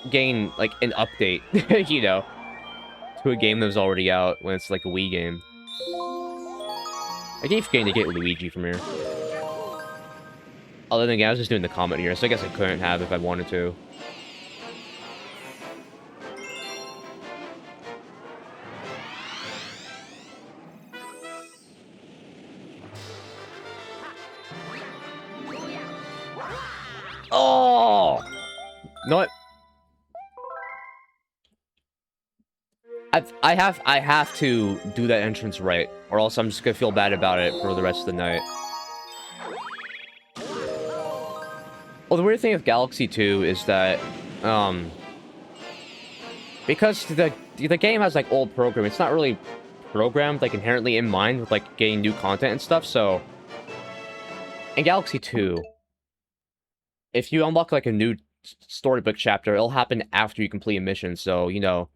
Speaker 1: gain, like, an update, to a game that was already out when it's, like, a Wii game. I keep forgetting to get Luigi from here. Other than, again, I was just doing the comment here, so I guess I couldn't have if I wanted to. Oh! No, what? I have to do that entrance right, or else I'm just gonna feel bad about it for the rest of the night. Well, the weird thing with Galaxy 2 is that, because the game has, like, old programming, it's not really programmed like inherently in mind with like getting new content and stuff. So in Galaxy 2, if you unlock like a new storybook chapter, it'll happen after you complete a mission. So, you know,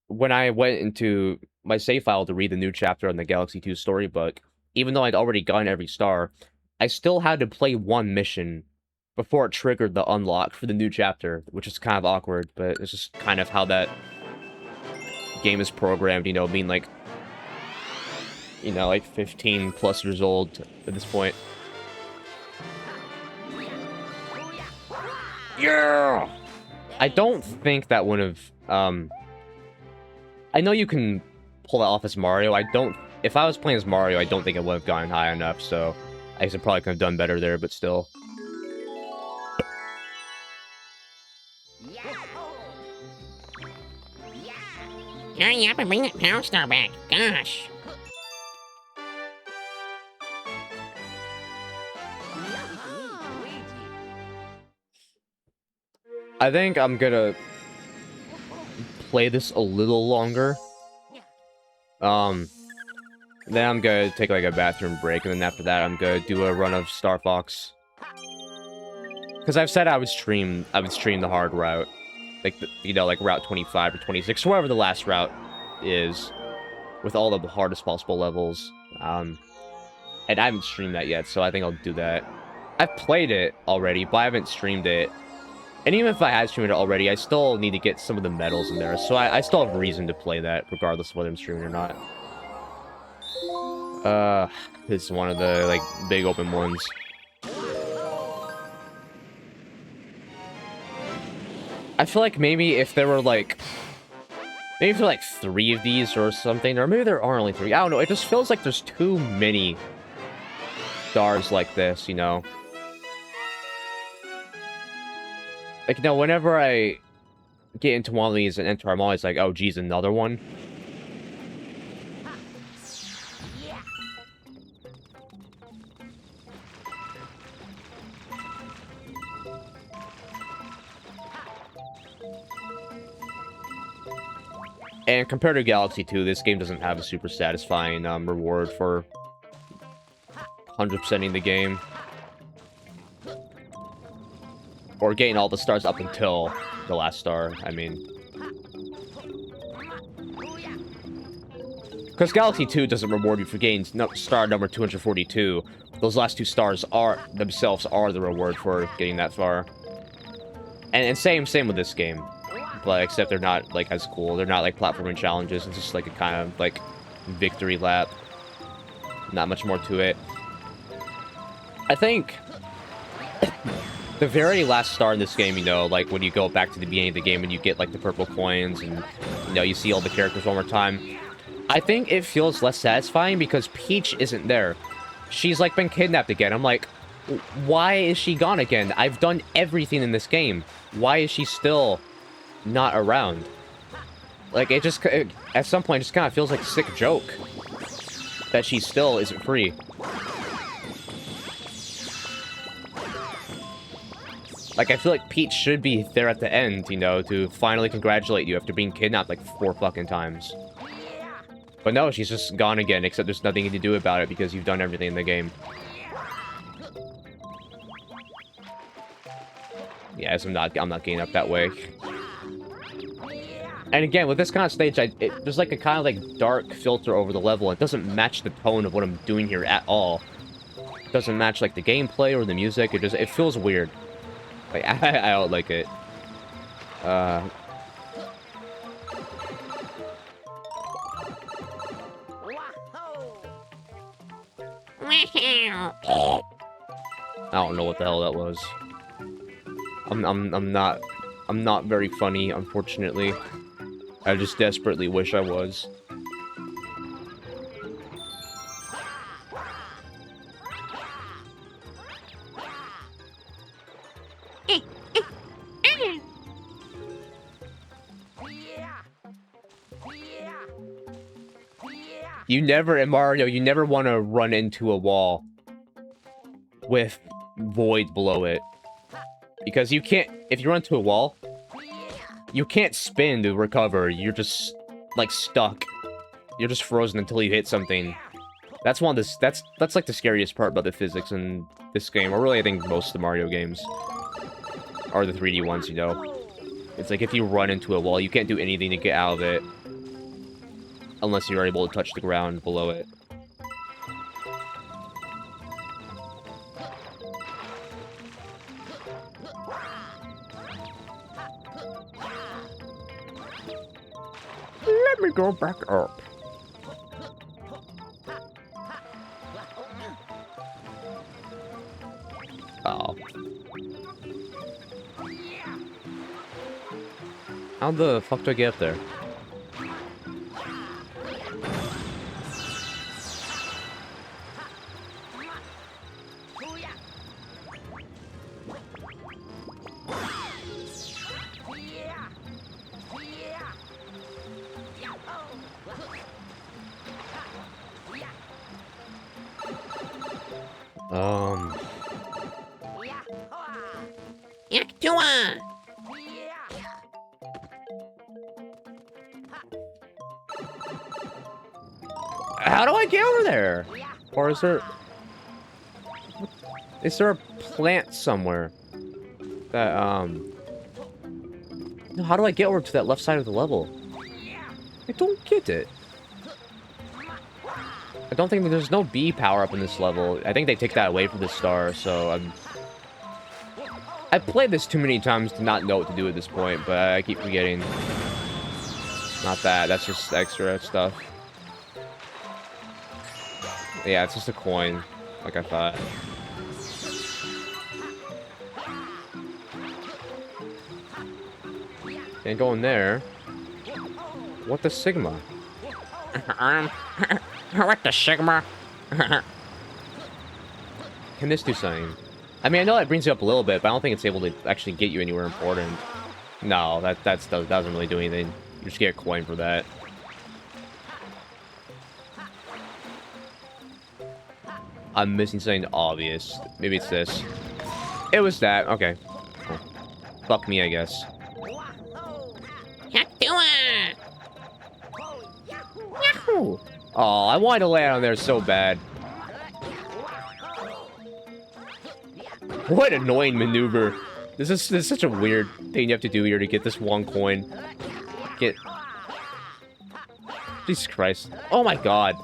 Speaker 1: when I went into my save file to read the new chapter on the Galaxy 2 storybook, even though I'd already gotten every star, I still had to play one mission before it triggered the unlock for the new chapter, which is kind of awkward, but it's just kind of how that game is programmed, you know, being like, you know, like 15 plus years old at this point. Yeah! I don't think that would have, I know you can pull that off as Mario. If I was playing as Mario, I don't think it would have gotten high enough, so I guess I probably could have done better there, but still.
Speaker 3: Hurry up and bring that Power Star back. Gosh.
Speaker 1: I think I'm gonna play this a little longer. Then I'm gonna take like a bathroom break, and then after that I'm gonna do a run of Star Fox. Because I've said I would stream the hard route, like you know, like Route 25 or 26, whatever the last route is, with all the hardest possible levels. And I haven't streamed that yet, so I think I'll do that. I've played it already, but I haven't streamed it. And even if I had streamed it already, I still need to get some of the medals in there, so I still have a reason to play that, regardless of whether I'm streaming or not. This is one of the, like, big open ones. I feel like maybe if there were, like... Maybe if there were, like, 3 of these or something, or maybe there are only 3. I don't know, it just feels like there's too many stars like this, you know? Like, you know, whenever I get into one of these and enter, I'm always like, oh, geez, another one. And compared to Galaxy 2, this game doesn't have a super satisfying reward for 100%ing the game. Or getting all the stars up until the last star, I mean. Because Galaxy 2 doesn't reward you for getting star number 242. Those last 2 stars themselves are the reward for getting that far. And same with this game. But except they're not, like, as cool. They're not, like, platforming challenges. It's just, like, a kind of, like, victory lap. Not much more to it. I think... the very last star in this game, you know, like, when you go back to the beginning of the game and you get, like, the purple coins and, you know, you see all the characters one more time, I think it feels less satisfying because Peach isn't there. She's, like, been kidnapped again. I'm like, why is she gone again? I've done everything in this game. Why is she still not around? Like, at some point, it just kind of feels like a sick joke that she still isn't free. Like, I feel like Peach should be there at the end, you know, to finally congratulate you after being kidnapped, like, 4 fucking times. But no, she's just gone again, except there's nothing you can do about it because you've done everything in the game. Yes, I'm not getting up that way. And again, with this kind of stage, there's like a kind of like dark filter over the level. It doesn't match the tone of what I'm doing here at all. It doesn't match like the gameplay or the music. It feels weird. Like, I don't like it. I don't know what the hell that was. I'm not very funny, unfortunately. I just desperately wish I was. You never, in Mario, you never want to run into a wall with void below it. Because you can't, if you run into a wall, you can't spin to recover. You're just, like, stuck. You're just frozen until you hit something. That's one of the that's like the scariest part about the physics in this game, or really I think most of the Mario games are the 3D ones, you know. It's like if you run into a wall, you can't do anything to get out of it unless you're able to touch the ground below it. Let me go back up. Oh. How the fuck do I get up there?
Speaker 3: Yaktua!
Speaker 1: How do I get over there? Or is there a plant somewhere that no, how do I get over to that left side of the level? I don't get it. I don't think there's no B power up in this level. I think they take that away from the star, so I've played this too many times to not know what to do at this point, but I keep forgetting. Not that, that's just extra stuff. Yeah, it's just a coin, like I thought. Can't go in there. What the Sigma?
Speaker 3: What the Sigma?
Speaker 1: Can this do something? I mean, I know that brings you up a little bit, but I don't think it's able to actually get you anywhere important. No, that doesn't really do anything. You just get a coin for that. I'm missing something obvious. Maybe it's this. It was that. Okay. Cool. Fuck me, I guess.
Speaker 3: Yaktua!
Speaker 1: Yahoo! Oh, I wanted to land on there so bad. What annoying maneuver. This is such a weird thing you have to do here to get this one coin. Get... Jesus Christ. Oh my god.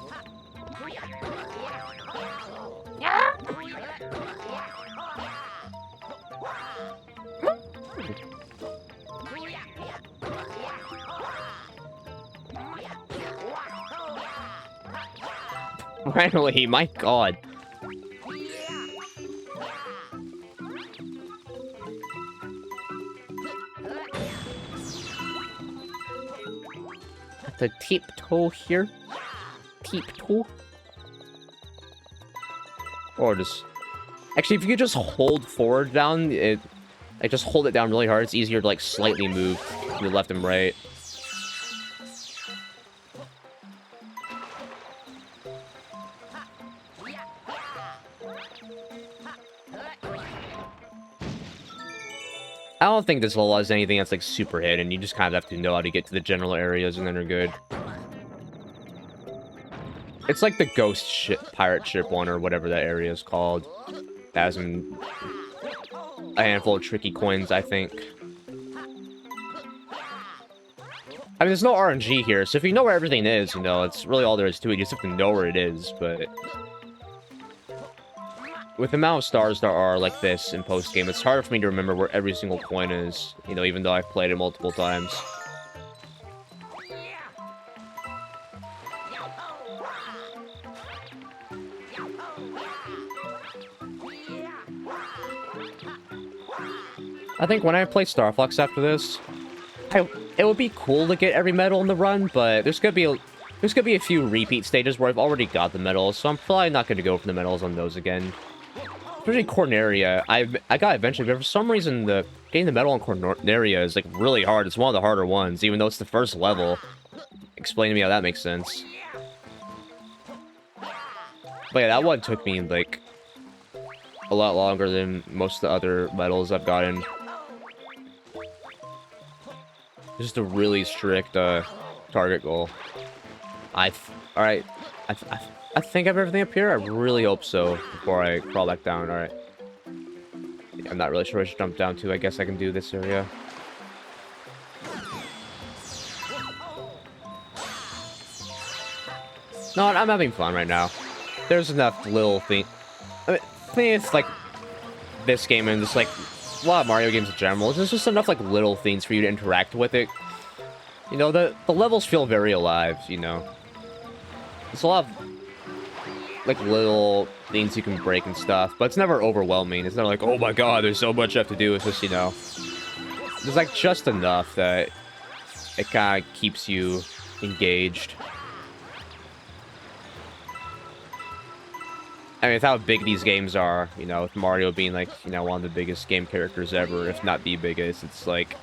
Speaker 1: Finally, my god. The tiptoe here. Tiptoe. Or just... Actually, if you could just hold forward down, like, just hold it down really hard, it's easier to, like, slightly move to the left and right. I don't think this level has anything that's, like, super hidden. You just kind of have to know how to get to the general areas, and then you're good. It's like the ghost ship, pirate ship one, or whatever that area is called. That has a handful of tricky coins, I think. I mean, there's no RNG here, so if you know where everything is, you know, it's really all there is to it. You just have to know where it is, but... With the amount of stars there are like this in post-game, it's harder for me to remember where every single coin is, you know, even though I've played it multiple times. I think when I play Star Fox after this, it would be cool to get every medal in the run, but there's gonna be a few repeat stages where I've already got the medals, so I'm probably not gonna go for the medals on those again. Especially Corneria, I got eventually, but for some reason, getting the medal on Corneria is, like, really hard. It's one of the harder ones, even though it's the first level. Explain to me how that makes sense. But yeah, that one took me, like, a lot longer than most of the other medals I've gotten. Just a really strict, target goal. All right. I think I have everything up here. I really hope so before I crawl back down. All right. I'm not really sure I should jump down to. I guess I can do this area. No, I'm having fun right now. There's enough little things. I mean, it's like this game and just like a lot of Mario games in general. There's just enough like little things for you to interact with it. You know, the levels feel very alive. You know, there's a lot of like little things you can break and stuff, but it's never overwhelming. It's not like, oh my god, there's so much I have to do. It's just, you know, there's like just enough that it kind of keeps you engaged. I mean, with how big these games are, you know, with Mario being like, you know, one of the biggest game characters ever, if not the biggest, it's like,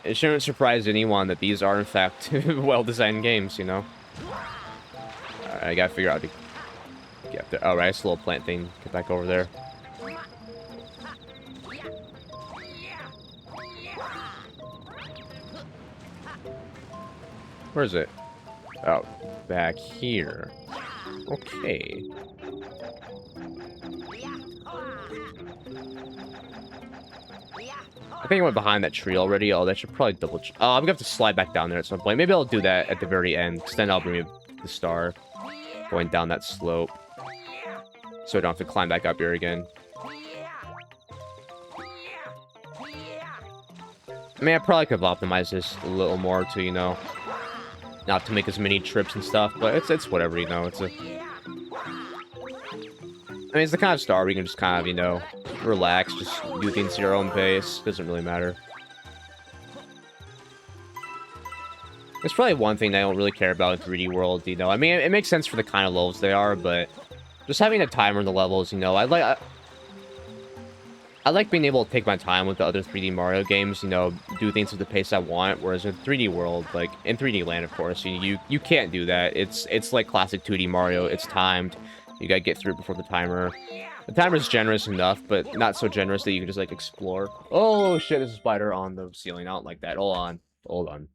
Speaker 1: it shouldn't surprise anyone that these are in fact well-designed games, you know. Alright, I gotta figure out how to get up there. Oh, right, it's a little plant thing. Get back over there. Where is it? Oh, back here. Okay. I think I went behind that tree already. Oh, that should probably double check. Oh, I'm gonna have to slide back down there at some point. Maybe I'll do that at the very end, because then I'll bring the star going down that slope. So I don't have to climb back up here again. I mean, I probably could have optimized this a little more to, you know, not to make as many trips and stuff, but it's whatever, you know. It's a... I mean, it's the kind of star where you can just kind of, you know, relax, just do things at your own pace. Doesn't really matter. It's probably one thing I don't really care about in 3D World, you know. I mean, it makes sense for the kind of levels they are, but just having a timer in the levels, you know, I like being able to take my time with the other 3D Mario games, you know, do things at the pace I want, whereas in 3D World, like, in 3D Land, of course, you can't do that. It's like classic 2D Mario. It's timed. You gotta get through it before the timer. The timer's generous enough, but not so generous that you can just, like, explore. Oh, shit, there's a spider on the ceiling. I don't like that. Hold on. Hold on.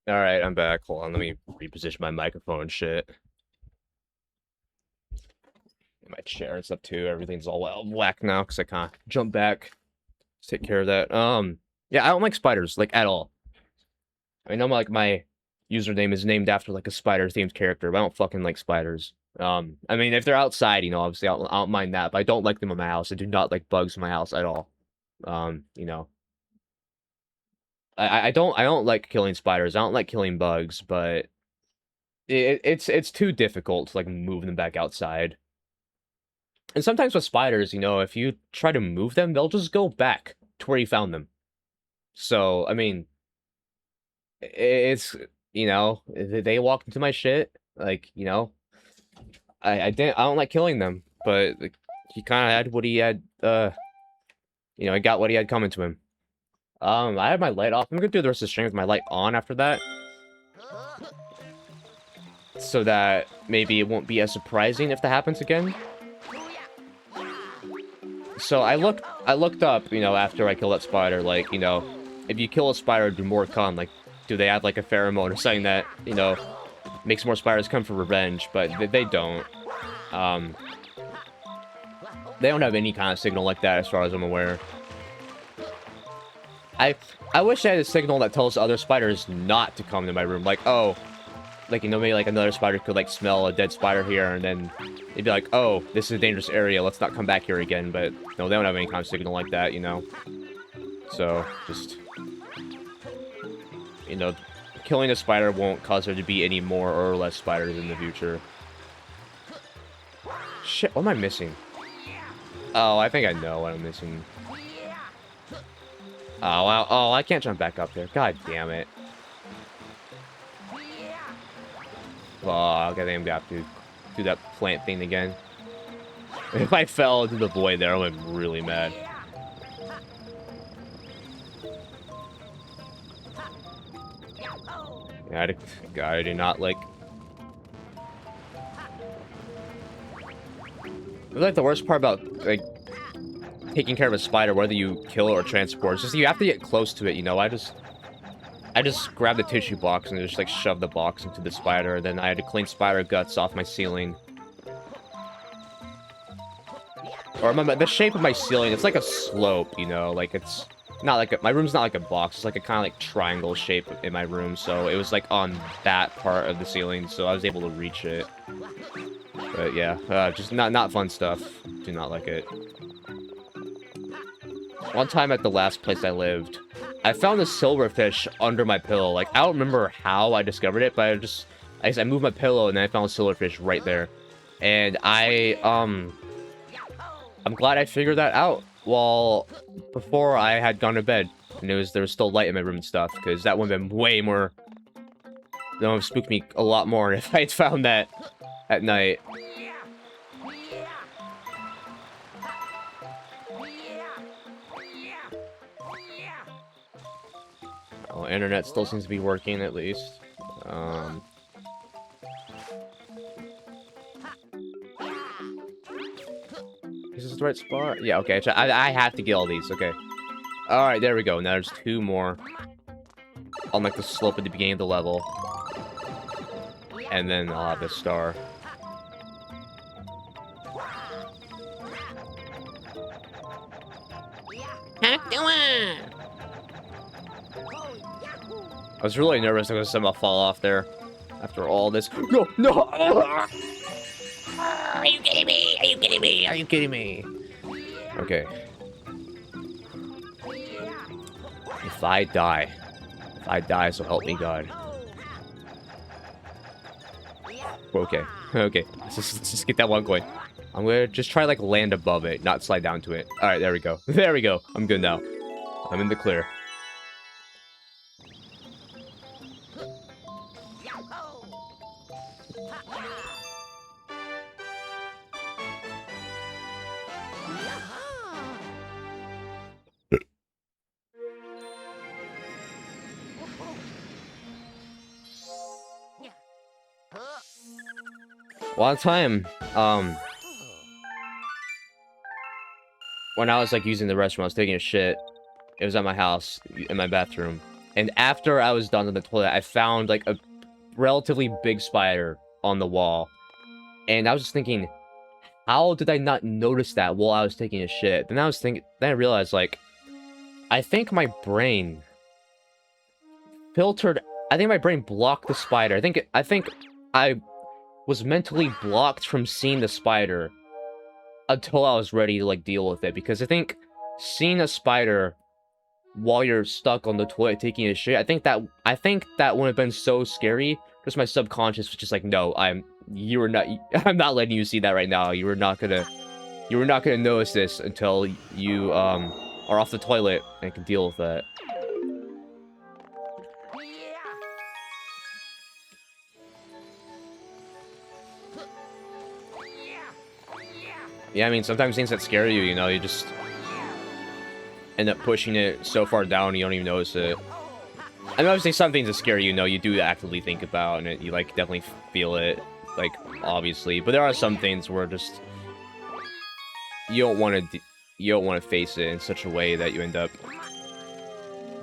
Speaker 1: Alright, I'm back. Hold on, let me reposition my microphone and shit. My chair and stuff too. Everything's all out of whack now because I can't jump back. Let's take care of that. Yeah, I don't like spiders, like, at all. I know, like, my username is named after, like, a spider-themed character, but I don't fucking like spiders. I mean, if they're outside, you know, obviously, I don't mind that, but I don't like them in my house. I do not like bugs in my house at all. You know. I don't like killing spiders. I don't like killing bugs, but it's too difficult to, like, move them back outside. And sometimes with spiders, you know, if you try to move them, they'll just go back to where you found them. So, I mean, it's, you know, they walked into my shit, like, you know, I don't like killing them, but like, he kind of had what he had, you know, he got what he had coming to him. I have my light off. I'm gonna do the rest of the stream with my light on after that, so that maybe it won't be as surprising if that happens again. So I looked up, you know, after I killed that spider, like, you know, if you kill a spider, do more come? Like, do they have like a pheromone or something that, you know, makes more spiders come for revenge? But they don't. They don't have any kind of signal like that, as far as I'm aware. I wish I had a signal that tells other spiders not to come to my room. Like, oh, like, you know, maybe like another spider could like smell a dead spider here, and then they'd be like, oh, this is a dangerous area, let's not come back here again. But no, they don't have any kind of signal like that, you know. So just, you know, killing a spider won't cause there to be any more or less spiders in the future. Shit, what am I missing? Oh, I think I know what I'm missing. Oh, I can't jump back up there. God damn it. Fuck, I think I'm gonna have to do that plant thing again. If I fell into the void there, I'm really mad. Yeah, I did not like... Like the worst part about, like, taking care of a spider, whether you kill it or transport, it's just you have to get close to it, you know. I just grabbed the tissue box and just like shoved the box into the spider, and then I had to clean spider guts off my ceiling. Or remember, the shape of my ceiling, it's like a slope, you know, like it's not like my room's not like a box, it's like a kind of like triangle shape in my room, so it was like on that part of the ceiling, so I was able to reach it. But yeah, just not fun stuff. Do not like it. One time at the last place I lived, I found a silverfish under my pillow. Like, I don't remember how I discovered it, but I moved my pillow and then I found a silverfish right there. And I'm glad I figured that out before I had gone to bed. And there was still light in my room and stuff, because that would have been way more... That would have spooked me a lot more if I had found that at night. Oh, internet still seems to be working, at least. Is this the right spot? Yeah, okay. I have to get all these. Okay. Alright, there we go. Now there's 2 more on, like, the slope at the beginning of the level. And then I'll have the star. I was really nervous I was somehow fall off there after all this. No, no!
Speaker 3: Are you kidding me? Are you kidding me?
Speaker 1: Are you kidding me? Okay. If I die, so help me God. Okay, okay. Let's just get that one going. I'm gonna just try like land above it, not slide down to it. All right, there we go. There we go. I'm good now. I'm in the clear. One time, when I was like using the restroom, I was taking a shit. It was at my house, in my bathroom. And after I was done on the toilet, I found like a relatively big spider on the wall. And I was just thinking, how did I not notice that while I was taking a shit? Then I realized, like, I think my brain filtered. I think my brain blocked the spider. I think I was mentally blocked from seeing the spider until I was ready to like deal with it, because I think seeing a spider while you're stuck on the toilet taking a shit, I think that would have been so scary. Just my subconscious was just like, no, I'm not letting you see that right now. You were not gonna notice this until you are off the toilet and can deal with that. Yeah, I mean, sometimes things that scare you, you know, you just end up pushing it so far down you don't even notice it. I mean, obviously some things that scare you, you know, you do actively think about, and you, like, definitely feel it, like, obviously. But there are some things where just... You don't want to... you don't want to face it in such a way that you end up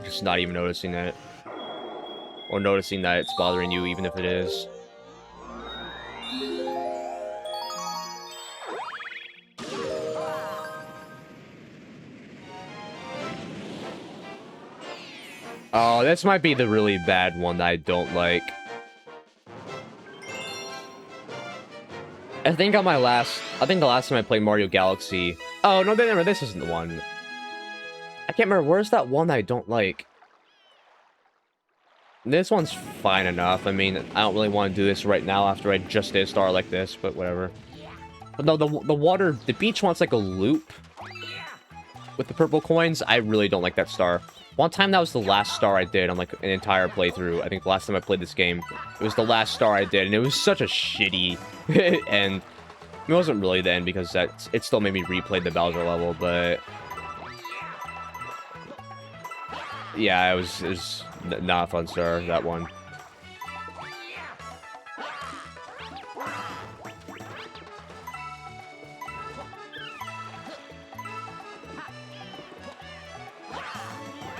Speaker 1: just not even noticing it. Or noticing that it's bothering you, even if it is. Oh, this might be the really bad one that I don't like. I think the last time I played Mario Galaxy... Oh, no, this isn't the one. I can't remember, where's that one that I don't like? This one's fine enough. I mean, I don't really want to do this right now after I just did a star like this, but whatever. But no, the beach one's like a loop with the purple coins. I really don't like that star. One time, that was the last star I did on, like, an entire playthrough. I think the last time I played this game, it was the last star I did, and it was such a shitty end. It wasn't really the end, because it still made me replay the Bowser level, but... Yeah, it was not a fun star, that one.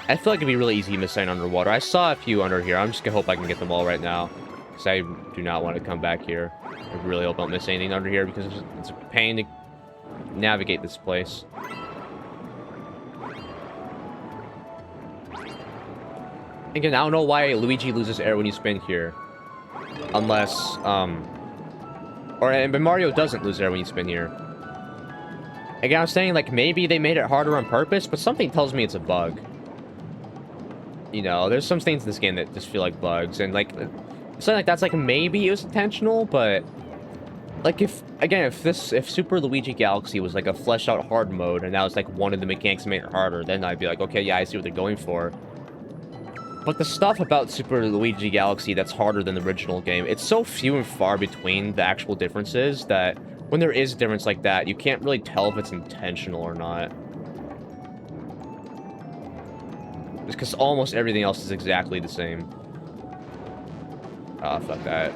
Speaker 1: I feel like it'd be really easy to miss sign underwater. I saw a few under here. I'm just gonna hope I can get them all right now, because I do not want to come back here. I really hope I don't miss anything under here, because it's a pain to navigate this place. Again, I don't know why Luigi loses air when you spin here. Unless, but Mario doesn't lose air when you spin here. Again, I was saying, like, maybe they made it harder on purpose, but something tells me it's a bug. You know, there's some things in this game that just feel like bugs, and, like, something like that's, like, maybe it was intentional, but... Like, if Super Luigi Galaxy was, like, a fleshed-out hard mode, and that was, like, one of the mechanics that made it harder, then I'd be like, okay, yeah, I see what they're going for. But the stuff about Super Luigi Galaxy that's harder than the original game, it's so few and far between the actual differences that when there is a difference like that, you can't really tell if it's intentional or not. Because almost everything else is exactly the same. Ah, fuck that.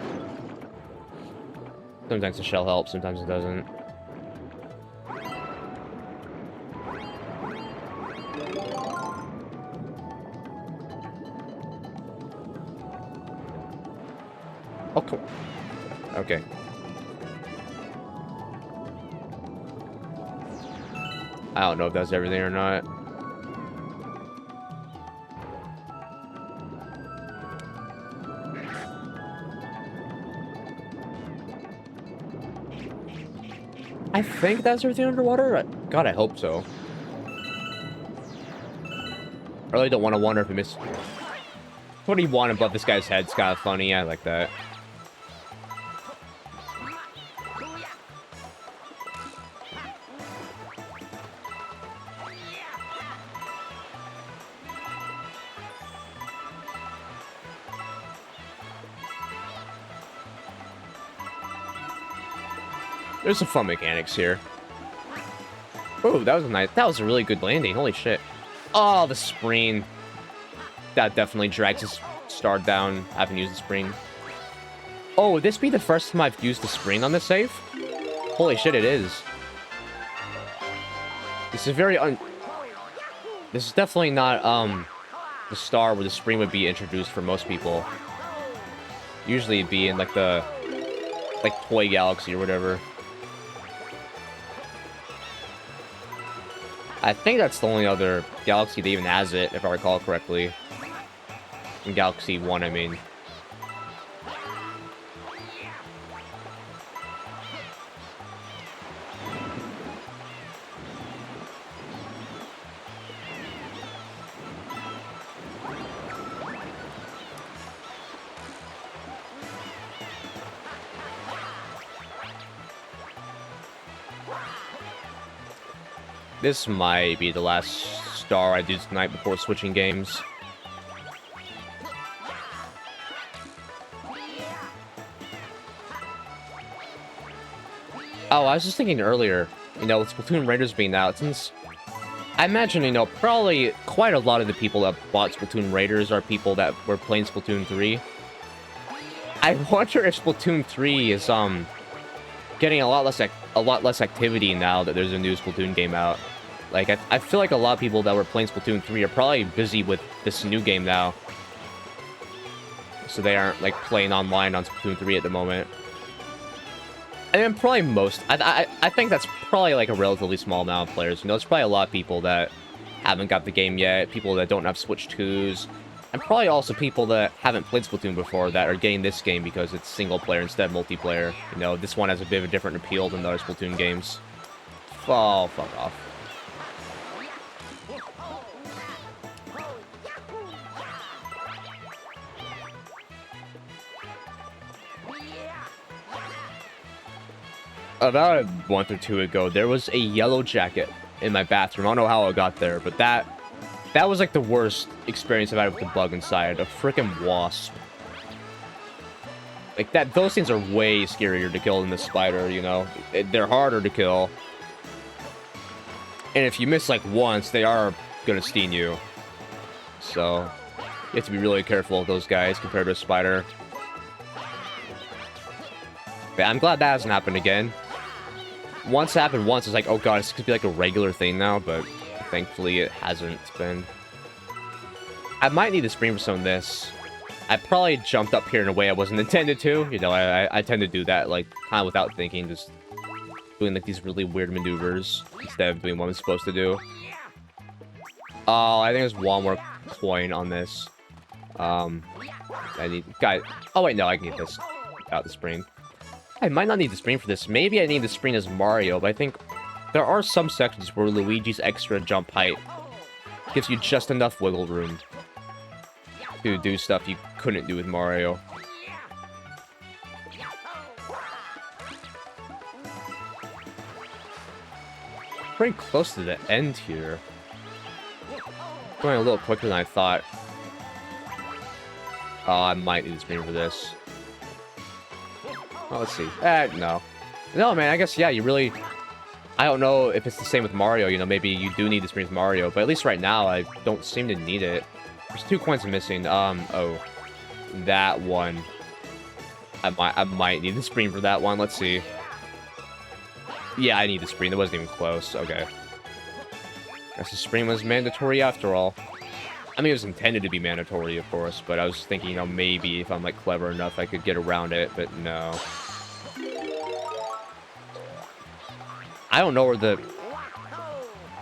Speaker 1: Sometimes the shell helps, sometimes it doesn't. Oh, cool. Okay. I don't know if that's everything or not. I think that's everything underwater? God, I hope so. I really don't want to wonder if we missed... 21 above this guy's head's kind of funny. I like that. There's some fun mechanics here. Oh, that was a nice... That was a really good landing. Holy shit. Oh, the spring. That definitely drags his star down. I haven't used the spring. Oh, would this be the first time I've used the spring on this save? Holy shit, it is. This is very This is definitely not, the star where the spring would be introduced for most people. Usually it'd be in, like, the... like, Toy Galaxy or whatever. I think that's the only other Galaxy that even has it, if I recall correctly. In Galaxy 1, I mean. This might be the last star I do tonight before switching games. Oh, I was just thinking earlier, you know, with Splatoon Raiders being out, since I imagine, you know, probably quite a lot of the people that bought Splatoon Raiders are people that were playing Splatoon 3. I wonder if Splatoon 3 is, getting a lot less activity now that there's a new Splatoon game out. Like, I feel like a lot of people that were playing Splatoon 3 are probably busy with this new game now. So they aren't, like, playing online on Splatoon 3 at the moment. And then probably most... I think that's probably, like, a relatively small amount of players. You know, there's probably a lot of people that haven't got the game yet, people that don't have Switch 2s, and probably also people that haven't played Splatoon before that are getting this game because it's single player instead of multiplayer. You know, this one has a bit of a different appeal than the other Splatoon games. Oh, fuck off. About a month or two ago, there was a yellow jacket in my bathroom. I don't know how it got there, but that was like the worst experience I've had with the bug inside. A freaking wasp. Like that, those things are way scarier to kill than the spider, you know? They're harder to kill. And if you miss like once, they are gonna sting you. So, you have to be really careful of those guys compared to a spider. But I'm glad that hasn't happened again. Once it happened once, it's like, oh god, this could be like a regular thing now, but thankfully it hasn't been. I might need to screen for some of this. I probably jumped up here in a way I wasn't intended to. You know, I tend to do that, like, kind of without thinking, just doing, like, these really weird maneuvers instead of doing what I'm supposed to do. Oh, I think there's one more coin on this. I need... Guys... Oh, wait, no, I can get this without the screen. I might not need the screen for this. Maybe I need the screen as Mario, but I think there are some sections where Luigi's extra jump height gives you just enough wiggle room to do stuff you couldn't do with Mario. Pretty close to the end here. Going a little quicker than I thought. Oh, I might need the screen for this. Oh, let's see. No. No, man, I guess, yeah, you really... I don't know if it's the same with Mario, you know, maybe you do need the screen with Mario, but at least right now, I don't seem to need it. There's 2 coins missing. Oh. That one. I might need the screen for that one. Let's see. Yeah, I need the screen. It wasn't even close. Okay. Guess the screen was mandatory after all. I mean, it was intended to be mandatory, of course, but I was thinking, you know, maybe if I'm, like, clever enough, I could get around it, but no. I don't know where the...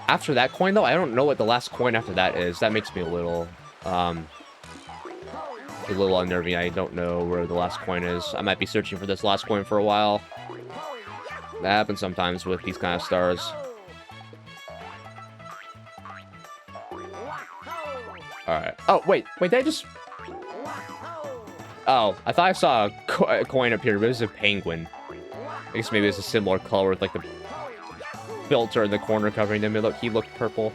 Speaker 1: After that coin, though, I don't know what the last coin after that is. That makes me a little unnerving. I don't know where the last coin is. I might be searching for this last coin for a while. That happens sometimes with these kind of stars. Alright. Oh, wait, did I just... Oh, I thought I saw a coin up here, but it was a penguin. I guess maybe it's a similar color with, like, the filter in the corner covering him. Look, he looked purple.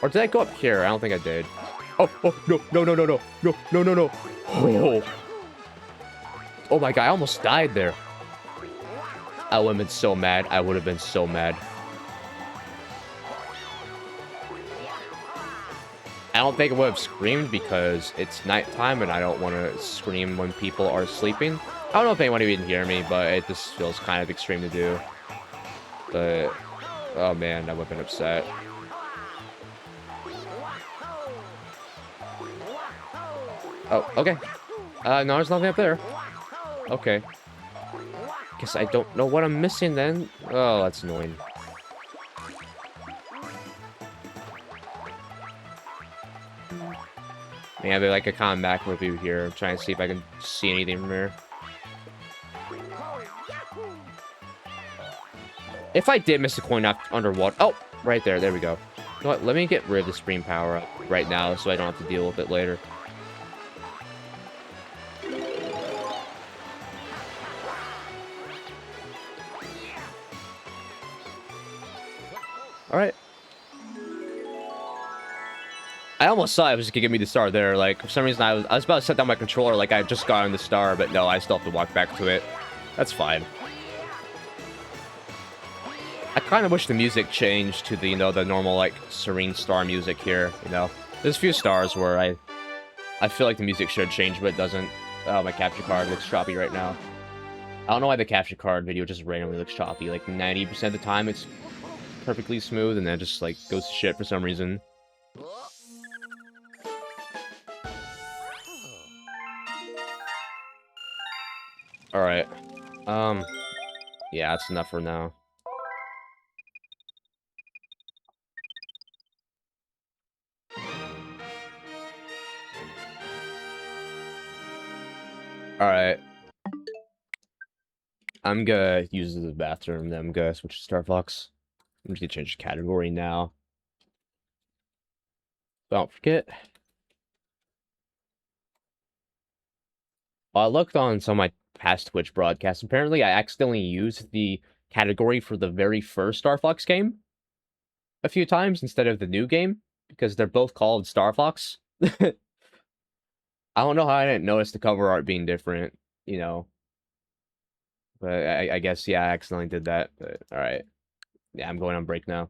Speaker 1: Or did I go up here? I don't think I did. Oh, no. Oh. Oh my god, I almost died there. I would have been so mad. I would have been so mad. I don't think I would have screamed because it's nighttime and I don't want to scream when people are sleeping. I don't know if anyone even hear me, but it just feels kind of extreme to do. But, oh man, I would have been upset. Oh, okay. No, there's nothing up there. Okay. Guess I don't know what I'm missing then. Oh, that's annoying. Maybe like a common macro view here. I'm trying to see if I can see anything from here. If I did miss a coin underwater... Oh, right there. There we go. You know what? Let me get rid of the screen power up right now so I don't have to deal with it later. Alright. I almost thought it was gonna give me the star there. Like, for some reason, I was about to set down my controller like I just got on the star, but no, I still have to walk back to it. That's fine. I kind of wish the music changed to the, you know, the normal, like, serene star music here, you know. There's a few stars where I feel like the music should change, but it doesn't. Oh, my capture card looks choppy right now. I don't know why the capture card video just randomly looks choppy. Like, 90% of the time, it's perfectly smooth, and then it just like goes to shit for some reason.
Speaker 2: Oh.
Speaker 1: All right. Yeah, that's enough for now. All right. I'm gonna use the bathroom, then I'm gonna switch to Star Fox. I'm just gonna change the category now. Don't forget. I looked on some of my past Twitch broadcasts. Apparently, I accidentally used the category for the very first Star Fox game a few times instead of the new game, because they're both called Star Fox. I don't know how I didn't notice the cover art being different, you know. But I guess, yeah, I accidentally did that. But, alright. Yeah, I'm going on break now.